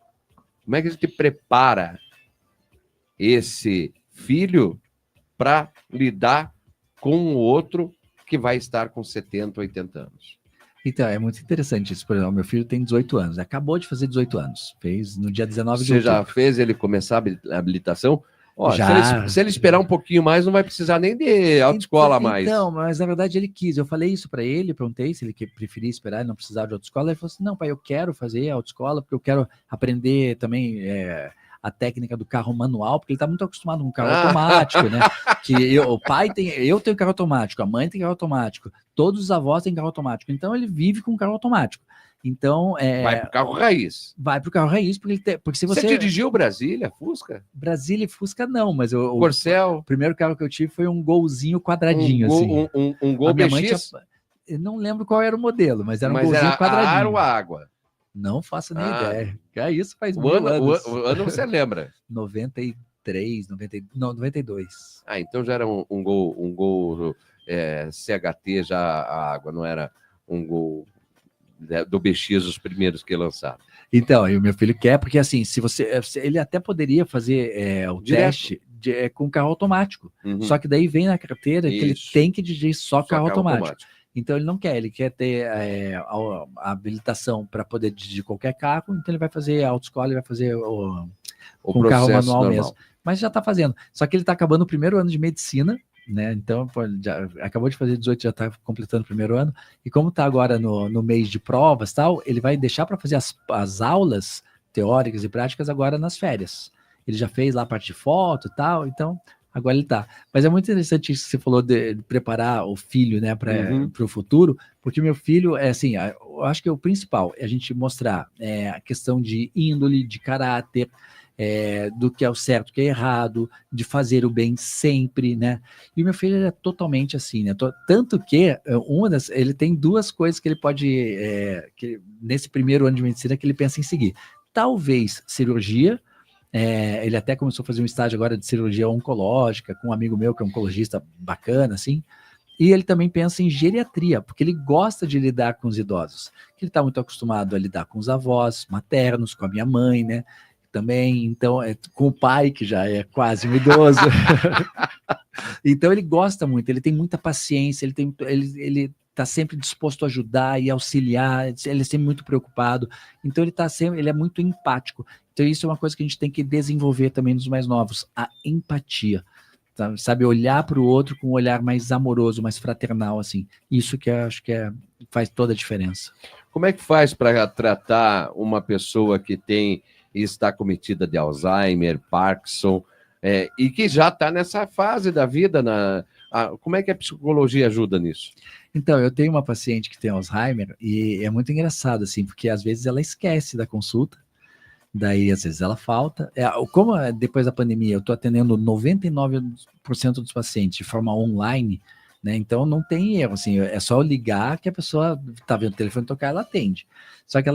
como é que a gente prepara esse filho para lidar com o outro que vai estar com 70, 80 anos? Então, é muito interessante isso. Por exemplo, meu filho tem 18 anos, acabou de fazer 18 anos. Fez no dia 19 de outubro. Você já fez ele começar a habilitação? Ó, já. Se ele esperar um pouquinho mais, não vai precisar nem de autoescola mais. Então, mas na verdade ele quis. Eu falei isso para ele, perguntei se ele preferia esperar e não precisar de autoescola. Ele falou assim, não, pai, eu quero fazer autoescola porque eu quero aprender também a técnica do carro manual, porque ele está muito acostumado com carro automático, né? Que eu tenho carro automático, a mãe tem carro automático, todos os avós têm carro automático. Então ele vive com carro automático. Então, vai pro carro raiz. Vai pro carro raiz, porque se Você dirigiu Brasília, Fusca? Brasília e Fusca não, mas Corcel. O primeiro carro que eu tive foi um Golzinho quadradinho, assim. Um Gol BX? Eu não lembro qual era o modelo, mas era um Golzinho quadradinho. Ar ou água? Não faço nem ideia. Isso faz mil anos. O ano você lembra? 93, 92. Ah, então já era um Gol CHT já a água, não era um Gol do BX, os primeiros que lançaram. Então, e o meu filho quer, porque assim, ele até poderia fazer o teste com carro automático, só que daí vem na carteira que ele tem que dirigir só carro automático. Então ele não quer, ele quer ter a habilitação para poder dirigir qualquer carro, então ele vai fazer a autoescola, ele vai fazer com o carro manual normal mesmo. Mas já está fazendo, só que ele está acabando o primeiro ano de medicina, né? Então, já acabou de fazer 18, já está completando o primeiro ano, e como está agora no mês de provas tal, ele vai deixar para fazer as aulas teóricas e práticas agora nas férias. Ele já fez lá a parte de foto e tal, então agora ele tá. Mas é muito interessante isso que você falou de preparar o filho, né, para o futuro, porque meu filho é assim, eu acho que o principal é a gente mostrar a questão de índole, de caráter, do que é o certo, o que é errado, de fazer o bem sempre, né? E o meu filho é totalmente assim, né? Tanto que ele tem 2 coisas que ele pode, que nesse primeiro ano de medicina que ele pensa em seguir. Talvez cirurgia. Ele até começou a fazer um estágio agora de cirurgia oncológica com um amigo meu que é um oncologista bacana, assim. E ele também pensa em geriatria, porque ele gosta de lidar com os idosos. Ele está muito acostumado a lidar com os avós maternos, com a minha mãe, né? Também, então, com o pai, que já é quase um idoso. Então, ele gosta muito, ele tem muita paciência, ele está sempre disposto a ajudar e auxiliar, ele é sempre muito preocupado. Então, ele é muito empático. Então, isso é uma coisa que a gente tem que desenvolver também nos mais novos, a empatia. Sabe, olhar para o outro com um olhar mais amoroso, mais fraternal, assim. Isso que eu acho que faz toda a diferença. Como é que faz para tratar uma pessoa que está cometida de Alzheimer, Parkinson, e que já está nessa fase da vida? Como é que a psicologia ajuda nisso? Então, eu tenho uma paciente que tem Alzheimer e é muito engraçado, assim, porque às vezes ela esquece da consulta, daí às vezes ela falta. Como depois da pandemia eu estou atendendo 99% dos pacientes de forma online, né? Então não tem erro, assim, é só eu ligar que a pessoa tá vendo o telefone tocar, ela atende. Só que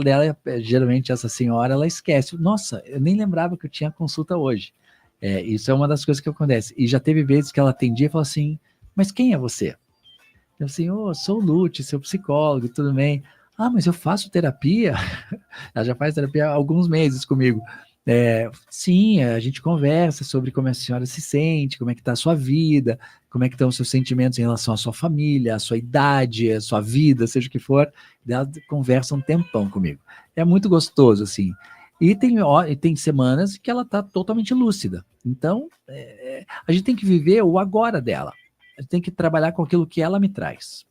geralmente essa senhora, ela esquece. Nossa, eu nem lembrava que eu tinha consulta hoje. Isso é uma das coisas que acontece. E já teve vezes que ela atendia e falou assim, mas quem é você? Eu assim, sou o Lute, seu psicólogo, tudo bem. Ah, mas eu faço terapia. Ela já faz terapia há alguns meses comigo. Sim, a gente conversa sobre como a senhora se sente, como é que está a sua vida, como é que estão os seus sentimentos em relação à sua família, à sua idade, à sua vida, seja o que for. Ela conversa um tempão comigo. É muito gostoso, assim. E tem semanas que ela está totalmente lúcida. Então, a gente tem que viver o agora dela. A gente tem que trabalhar com aquilo que ela me traz.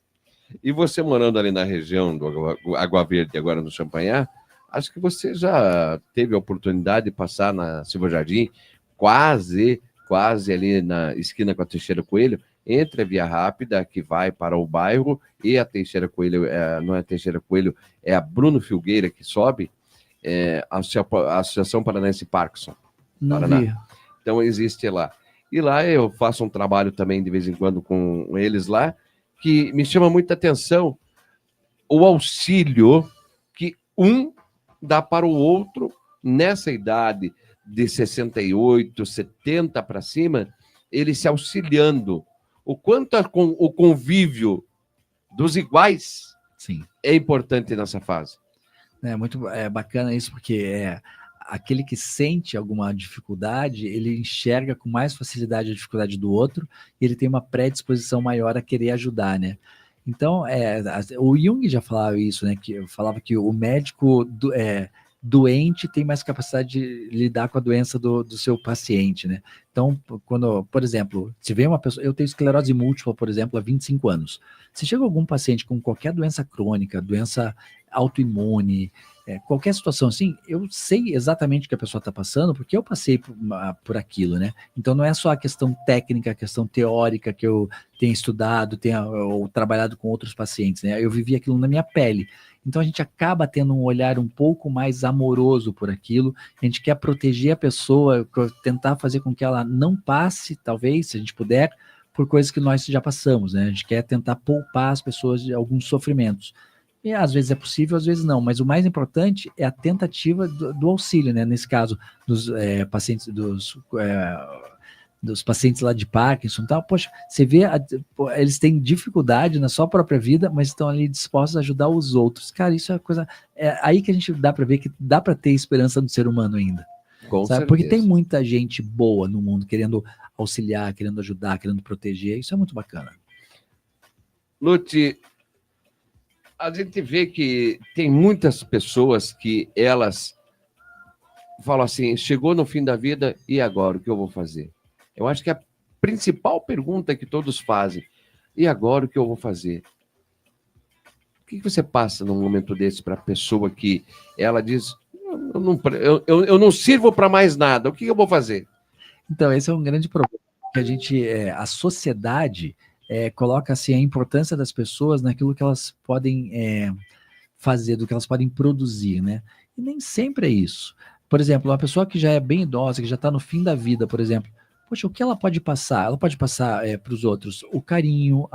E você morando ali na região do Água Verde, agora no Champanhar, acho que você já teve a oportunidade de passar na Silva Jardim, quase ali na esquina com a Teixeira Coelho, entre a Via Rápida, que vai para o bairro, e a Teixeira Coelho, não é a Teixeira Coelho, é a Bruno Filgueira que sobe, a Associação Paranaense Parkinson. Não vi. Então existe lá. E lá eu faço um trabalho também de vez em quando com eles lá, que me chama muita atenção o auxílio que um dá para o outro nessa idade de 68, 70 para cima, ele se auxiliando. O quanto o convívio dos iguais Sim. É importante nessa fase. É muito bacana isso, porque aquele que sente alguma dificuldade, ele enxerga com mais facilidade a dificuldade do outro e ele tem uma predisposição maior a querer ajudar, né? Então, o Jung já falava isso, né? Que falava que o médico doente tem mais capacidade de lidar com a doença do seu paciente, né? Então, quando, por exemplo, se vem uma pessoa, eu tenho esclerose múltipla, por exemplo, há 25 anos. Se chega algum paciente com qualquer doença crônica, doença autoimune, qualquer situação assim, eu sei exatamente o que a pessoa está passando, porque eu passei por aquilo, né? Então não é só a questão técnica, a questão teórica que eu tenho estudado, ou trabalhado com outros pacientes, né? Eu vivi aquilo na minha pele. Então a gente acaba tendo um olhar um pouco mais amoroso por aquilo, a gente quer proteger a pessoa, tentar fazer com que ela não passe, talvez, se a gente puder, por coisas que nós já passamos, né? A gente quer tentar poupar as pessoas de alguns sofrimentos. E às vezes é possível, às vezes não, mas o mais importante é a tentativa do auxílio, né? Nesse caso, dos pacientes, dos pacientes lá de Parkinson e tal. Poxa, você vê, eles têm dificuldade na sua própria vida, mas estão ali dispostos a ajudar os outros. Cara, isso é coisa. É aí que a gente dá para ver que dá para ter esperança no ser humano ainda. Sabe? Porque tem muita gente boa no mundo querendo auxiliar, querendo ajudar, querendo proteger. Isso é muito bacana. Lute, a gente vê que tem muitas pessoas que elas falam assim, chegou no fim da vida, e agora, o que eu vou fazer? Eu acho que a principal pergunta que todos fazem, e agora o que eu vou fazer? O que você passa num momento desse para a pessoa que ela diz, eu não sirvo para mais nada, o que eu vou fazer? Então, esse é um grande problema, que a sociedade coloca assim, a importância das pessoas naquilo que elas podem fazer, do que elas podem produzir, né? E nem sempre é isso. Por exemplo, uma pessoa que já é bem idosa, que já está no fim da vida, por exemplo, poxa, o que ela pode passar? Ela pode passar para os outros o carinho,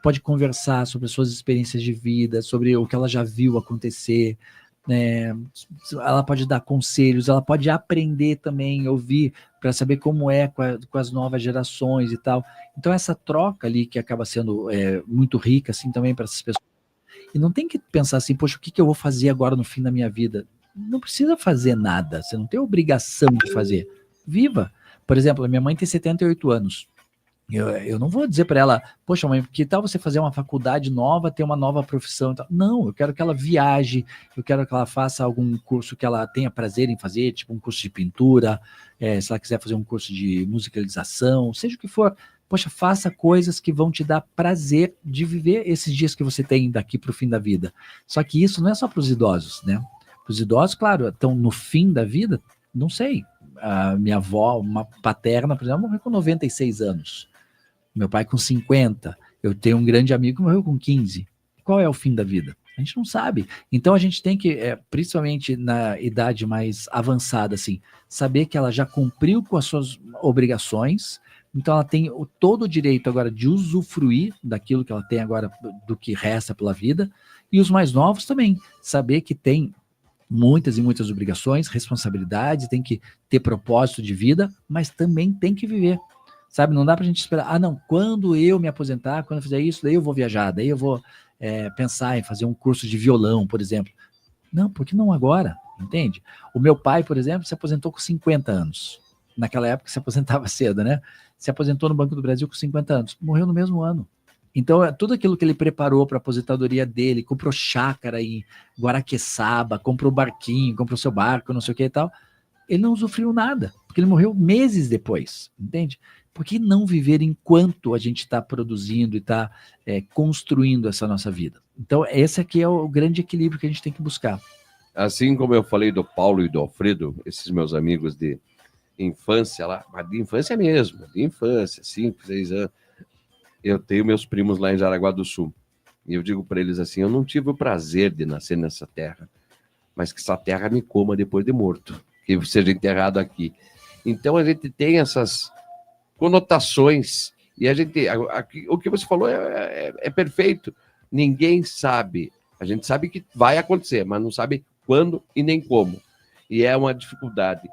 pode conversar sobre as suas experiências de vida, sobre o que ela já viu acontecer, ela pode dar conselhos, ela pode aprender também, ouvir, para saber como é com as novas gerações e tal. Então essa troca ali que acaba sendo muito rica assim também para essas pessoas. E não tem que pensar assim, poxa, o que eu vou fazer agora no fim da minha vida? Não precisa fazer nada, você não tem obrigação de fazer. Viva! Por exemplo, a minha mãe tem 78 anos. Eu não vou dizer para ela, poxa mãe, que tal você fazer uma faculdade nova, ter uma nova profissão e tal? Não, eu quero que ela viaje, eu quero que ela faça algum curso que ela tenha prazer em fazer, tipo um curso de pintura, se ela quiser fazer um curso de musicalização, seja o que for. Poxa, faça coisas que vão te dar prazer de viver esses dias que você tem daqui para o fim da vida. Só que isso não é só para os idosos, né? Para os idosos, claro, estão no fim da vida, não sei. A minha avó, uma paterna, por exemplo, morreu com 96 anos. Meu pai com 50. Eu tenho um grande amigo que morreu com 15. Qual é o fim da vida? A gente não sabe. Então a gente tem que, principalmente na idade mais avançada, assim, saber que ela já cumpriu com as suas obrigações, então ela tem todo o direito agora de usufruir daquilo que ela tem agora, do que resta pela vida, e os mais novos também, saber que tem muitas e muitas obrigações, responsabilidades, tem que ter propósito de vida, mas também tem que viver. sabe? Não dá pra gente esperar, não, quando eu me aposentar, quando eu fizer isso, daí eu vou viajar, daí eu vou pensar em fazer um curso de violão, por exemplo. Não, por que não agora? Entende? O meu pai, por exemplo, se aposentou com 50 anos. Naquela época se aposentava cedo, né? Se aposentou no Banco do Brasil com 50 anos. Morreu no mesmo ano. Então, tudo aquilo que ele preparou para a aposentadoria dele, comprou chácara em Guaraqueçaba, comprou barquinho, comprou seu barco, não sei o que e tal, ele não usufruiu nada, porque ele morreu meses depois, entende? Por que não viver enquanto a gente está produzindo e está construindo essa nossa vida? Então, esse aqui é o grande equilíbrio que a gente tem que buscar. Assim como eu falei do Paulo e do Alfredo, esses meus amigos de infância lá, mas de infância mesmo, de infância, 5, 6 anos, eu tenho meus primos lá em Jaraguá do Sul, e eu digo para eles assim, eu não tive o prazer de nascer nessa terra, mas que essa terra me coma depois de morto, que seja enterrado aqui. Então a gente tem essas conotações, e a gente, o que você falou é perfeito, ninguém sabe, a gente sabe que vai acontecer, mas não sabe quando e nem como, e é uma dificuldade.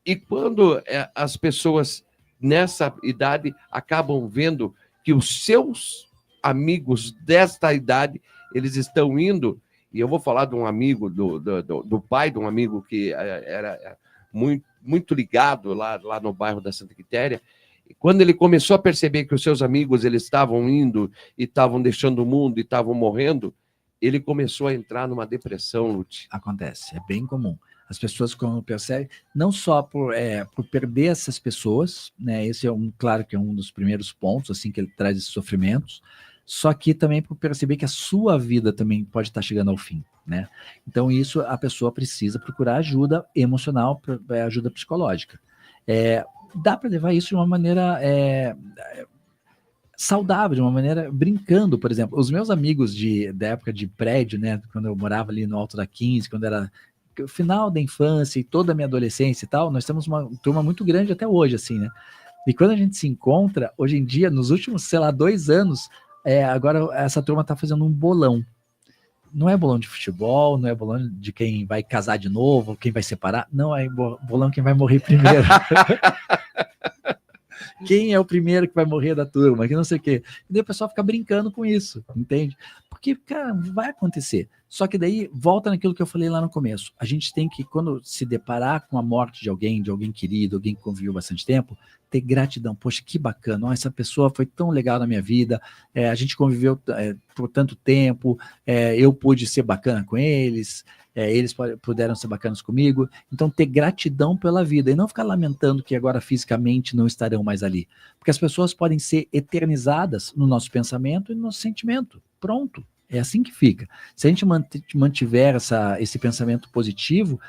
E quando as pessoas nessa idade acabam vendo que os seus amigos desta idade, eles estão indo, e eu vou falar de um amigo, do pai de um amigo que era muito ligado lá no bairro da Santa Quitéria, e quando ele começou a perceber que os seus amigos eles estavam indo e estavam deixando o mundo e estavam morrendo, ele começou a entrar numa depressão, Lute. Acontece, é bem comum. As pessoas, quando percebem, não só por perder essas pessoas, né? Esse claro que é um dos primeiros pontos, assim, que ele traz esses sofrimentos, só que também por perceber que a sua vida também pode estar chegando ao fim, né? Então, isso a pessoa precisa procurar ajuda emocional, ajuda psicológica. Dá para levar isso de uma maneira saudável, de uma maneira brincando, por exemplo. Os meus amigos da época de prédio, né? Quando eu morava ali no Alto da 15, quando era o final da infância e toda a minha adolescência e tal, nós temos uma turma muito grande até hoje, assim, né? E quando a gente se encontra, hoje em dia, nos últimos, sei lá, 2 anos, agora essa turma tá fazendo um bolão. Não é bolão de futebol, não é bolão de quem vai casar de novo, quem vai separar, não, é bolão quem vai morrer primeiro. Quem é o primeiro que vai morrer da turma, que não sei o quê. E daí o pessoal fica brincando com isso, entende? Porque, cara, vai acontecer. Só que daí, volta naquilo que eu falei lá no começo. A gente tem que, quando se deparar com a morte de alguém querido, alguém que conviveu bastante tempo, ter gratidão. Poxa, que bacana. Essa pessoa foi tão legal na minha vida, a gente conviveu por tanto tempo, eu pude ser bacana com eles, eles puderam ser bacanas comigo. Então, ter gratidão pela vida e não ficar lamentando que agora fisicamente não estarão mais ali. Porque as pessoas podem ser eternizadas no nosso pensamento e no nosso sentimento. Pronto. É assim que fica. Se a gente mantiver esse pensamento positivo,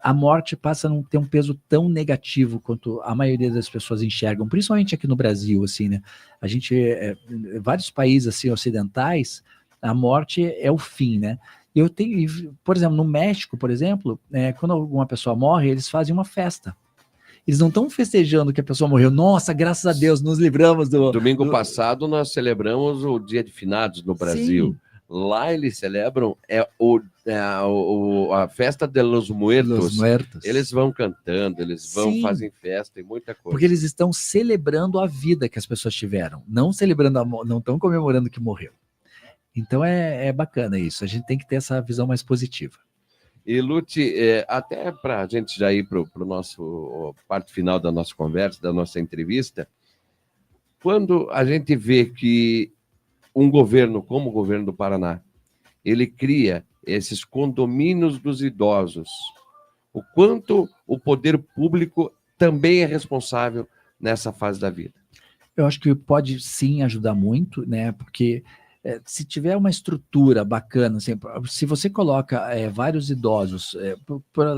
a morte passa a não ter um peso tão negativo quanto a maioria das pessoas enxergam, principalmente aqui no Brasil, assim, né? A gente, vários países assim, ocidentais, a morte é o fim, né? Eu tenho, por exemplo, no México, por exemplo, quando alguma pessoa morre, eles fazem uma festa. Eles não estão festejando que a pessoa morreu. Nossa, graças a Deus, nos livramos do... Domingo passado nós celebramos o Dia de Finados no Brasil. Sim. Lá eles celebram a festa de los muertos. Eles vão cantando, eles vão, fazem festa e muita coisa. Porque eles estão celebrando a vida que as pessoas tiveram, não celebrando não estão comemorando que morreu. Então é bacana isso, a gente tem que ter essa visão mais positiva. E Lute, até para a gente já ir para o nosso parte final da nossa conversa, da nossa entrevista, quando a gente vê que um governo como o governo do Paraná, ele cria esses condomínios dos idosos, o quanto o poder público também é responsável nessa fase da vida? Eu acho que pode sim ajudar muito, né? Porque se tiver uma estrutura bacana, assim, se você coloca vários idosos,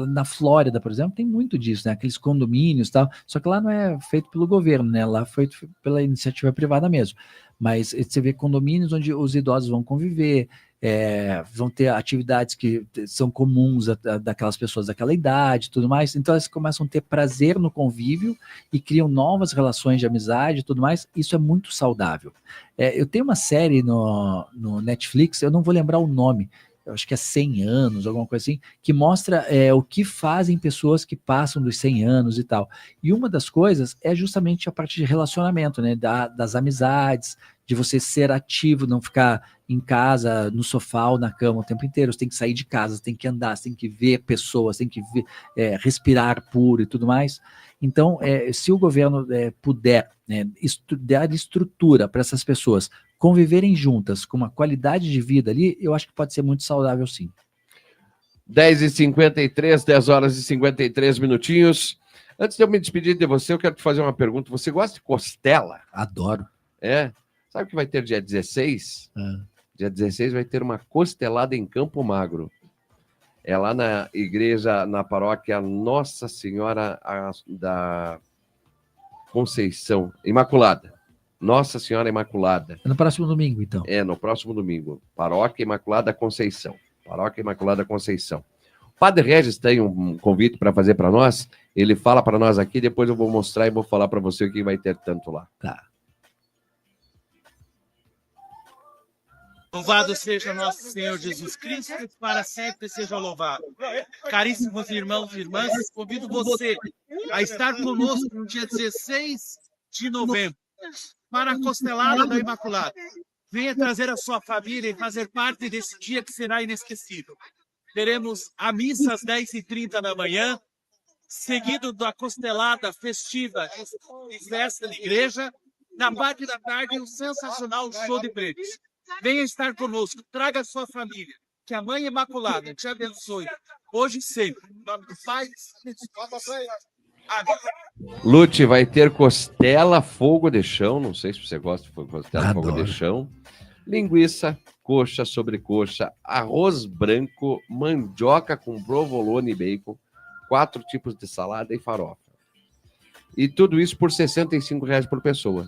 na Flórida, por exemplo, tem muito disso, né? Aqueles condomínios e tal, só que lá não é feito pelo governo, né? Lá foi pela iniciativa privada mesmo. Mas você vê condomínios onde os idosos vão conviver, vão ter atividades que são comuns daquelas pessoas daquela idade e tudo mais. Então, eles começam a ter prazer no convívio e criam novas relações de amizade e tudo mais. Isso é muito saudável. Eu tenho uma série no Netflix, eu não vou lembrar o nome, eu acho que é 100 anos, alguma coisa assim, que mostra o que fazem pessoas que passam dos 100 anos e tal. E uma das coisas é justamente a parte de relacionamento, né, das amizades, de você ser ativo, não ficar em casa, no sofá ou na cama o tempo inteiro. Você tem que sair de casa, você tem que andar, você tem que ver pessoas, tem que respirar puro e tudo mais. Então, se o governo puder dar estrutura para essas pessoas conviverem juntas com uma qualidade de vida ali, eu acho que pode ser muito saudável, sim. 10h53, 10 horas e 53 minutinhos. Antes de eu me despedir de você, eu quero te fazer uma pergunta. Você gosta de costela? Adoro. Sabe o que vai ter dia 16? Dia 16 vai ter uma costelada em Campo Magro. É lá na igreja, na paróquia Nossa Senhora da Conceição, Imaculada. Nossa Senhora Imaculada. É no próximo domingo, então. No próximo domingo. Paróquia Imaculada Conceição. Paróquia Imaculada Conceição. O Padre Regis tem um convite para fazer para nós. Ele fala para nós aqui, depois eu vou mostrar e vou falar para você o que vai ter tanto lá. Tá. Louvado seja nosso Senhor Jesus Cristo, para sempre seja louvado. Caríssimos irmãos e irmãs, convido você a estar conosco no dia 16 de novembro, para a Costelada da Imaculada. Venha trazer a sua família e fazer parte desse dia que será inesquecível. Teremos a missa às 10h30 da manhã, seguido da costelada festiva e festa de igreja. Na parte da tarde, um sensacional show de prêmios. Venha estar conosco, traga a sua família. Que a Mãe Imaculada te abençoe, hoje e sempre. Em nome do Pai, Lute, vai ter costela fogo de chão. Não sei se você gosta de costela fogo de chão. Linguiça, coxa, sobrecoxa, arroz branco, mandioca com provolone e bacon, 4 tipos de salada e farofa. E tudo isso por R$ 65,00 por pessoa.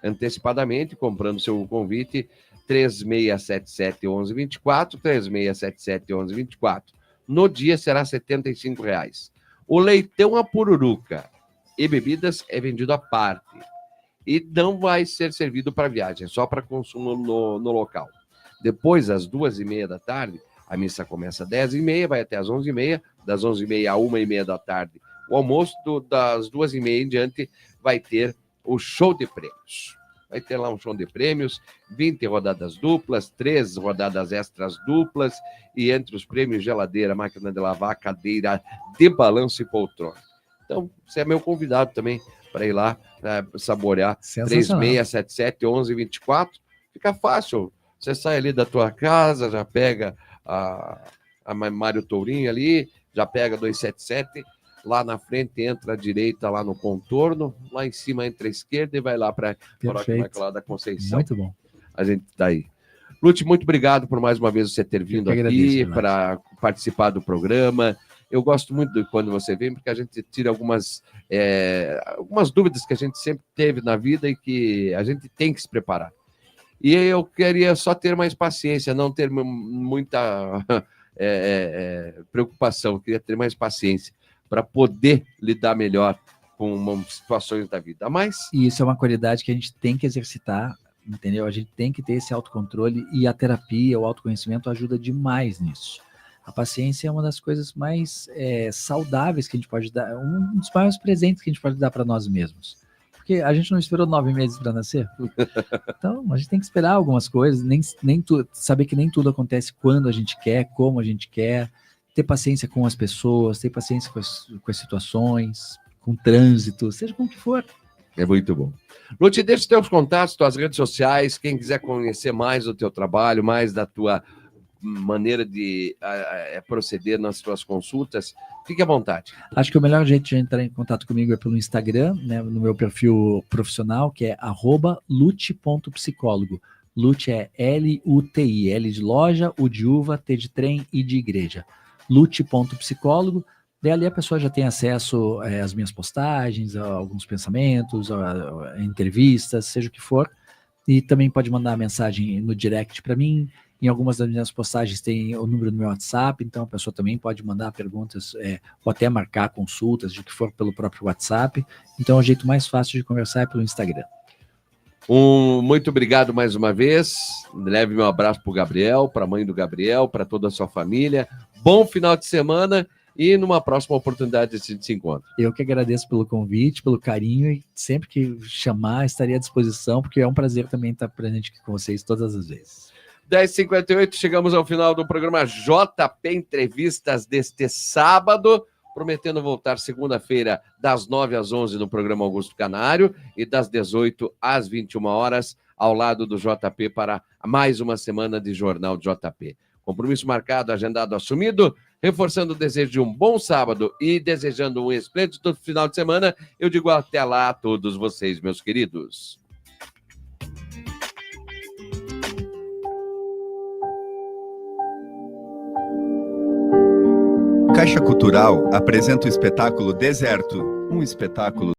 Antecipadamente, comprando seu convite, 3677-1124, 3677-1124. No dia será R$ 75,00. O leitão a pururuca e bebidas é vendido à parte. E não vai ser servido para viagem, é só para consumo no local. Depois, às 2h30 da tarde, a missa começa às 10h30, vai até às 11h30, das 11h30 a 1h30 da tarde. O almoço das 2h30 em diante vai ter o show de prêmios. Vai ter lá um show de prêmios, 20 rodadas duplas, 3 rodadas extras duplas, e entre os prêmios, geladeira, máquina de lavar, cadeira de balanço e poltrona. Então, você é meu convidado também para ir lá saborear. 3677-1124. Fica fácil. Você sai ali da tua casa, já pega a Mário Tourinho ali, já pega 277, lá na frente entra à direita, lá no contorno, lá em cima entra à esquerda e vai lá para a Paróquia Imaculada da Conceição. Muito bom. A gente está aí. Lute, muito obrigado por mais uma vez você ter vindo aqui para participar do programa. Eu gosto muito de quando você vem, porque a gente tira algumas dúvidas que a gente sempre teve na vida e que a gente tem que se preparar. E eu queria só ter mais paciência, não ter muita preocupação, eu queria ter mais paciência para poder lidar melhor com situações da vida. Mas e isso é uma qualidade que a gente tem que exercitar, entendeu? A gente tem que ter esse autocontrole, e a terapia, o autoconhecimento ajuda demais nisso. A paciência é uma das coisas mais saudáveis que a gente pode dar, um dos maiores presentes que a gente pode dar para nós mesmos. Porque a gente não esperou 9 meses para nascer. Então, a gente tem que esperar algumas coisas, saber que nem tudo acontece quando a gente quer, como a gente quer, ter paciência com as pessoas, ter paciência com as situações, com o trânsito, seja com o que for. É muito bom. Lute, deixa os teus contatos, tuas redes sociais, quem quiser conhecer mais do teu trabalho, mais da tua maneira de proceder nas tuas consultas, fique à vontade. Acho que o melhor jeito de entrar em contato comigo é pelo Instagram, né, no meu perfil profissional, que é @lute.psicólogo. Lute é L-U-T-I, L de loja, U de uva, T de trem, I de igreja. Lute.psicólogo. Daí ali a pessoa já tem acesso às minhas postagens, a alguns pensamentos, a entrevistas, seja o que for. E também pode mandar mensagem no direct para mim. Em algumas das minhas postagens tem o número do meu WhatsApp, então a pessoa também pode mandar perguntas ou até marcar consultas, de que for pelo próprio WhatsApp. Então o jeito mais fácil de conversar é pelo Instagram. Muito obrigado mais uma vez. Leve meu abraço para o Gabriel, para a mãe do Gabriel, para toda a sua família. Bom final de semana e numa próxima oportunidade a gente se encontra. Eu que agradeço pelo convite, pelo carinho e sempre que chamar estaria à disposição, porque é um prazer também estar presente aqui com vocês todas as vezes. 10h58, chegamos ao final do programa JP Entrevistas deste sábado, prometendo voltar segunda-feira das 9 às 11 no programa Augusto Canário e das 18 às 21 horas ao lado do JP para mais uma semana de Jornal JP. Compromisso marcado, agendado, assumido, reforçando o desejo de um bom sábado e desejando um esplêndido final de semana. Eu digo até lá a todos vocês, meus queridos. Caixa Cultural apresenta o espetáculo Deserto, um espetáculo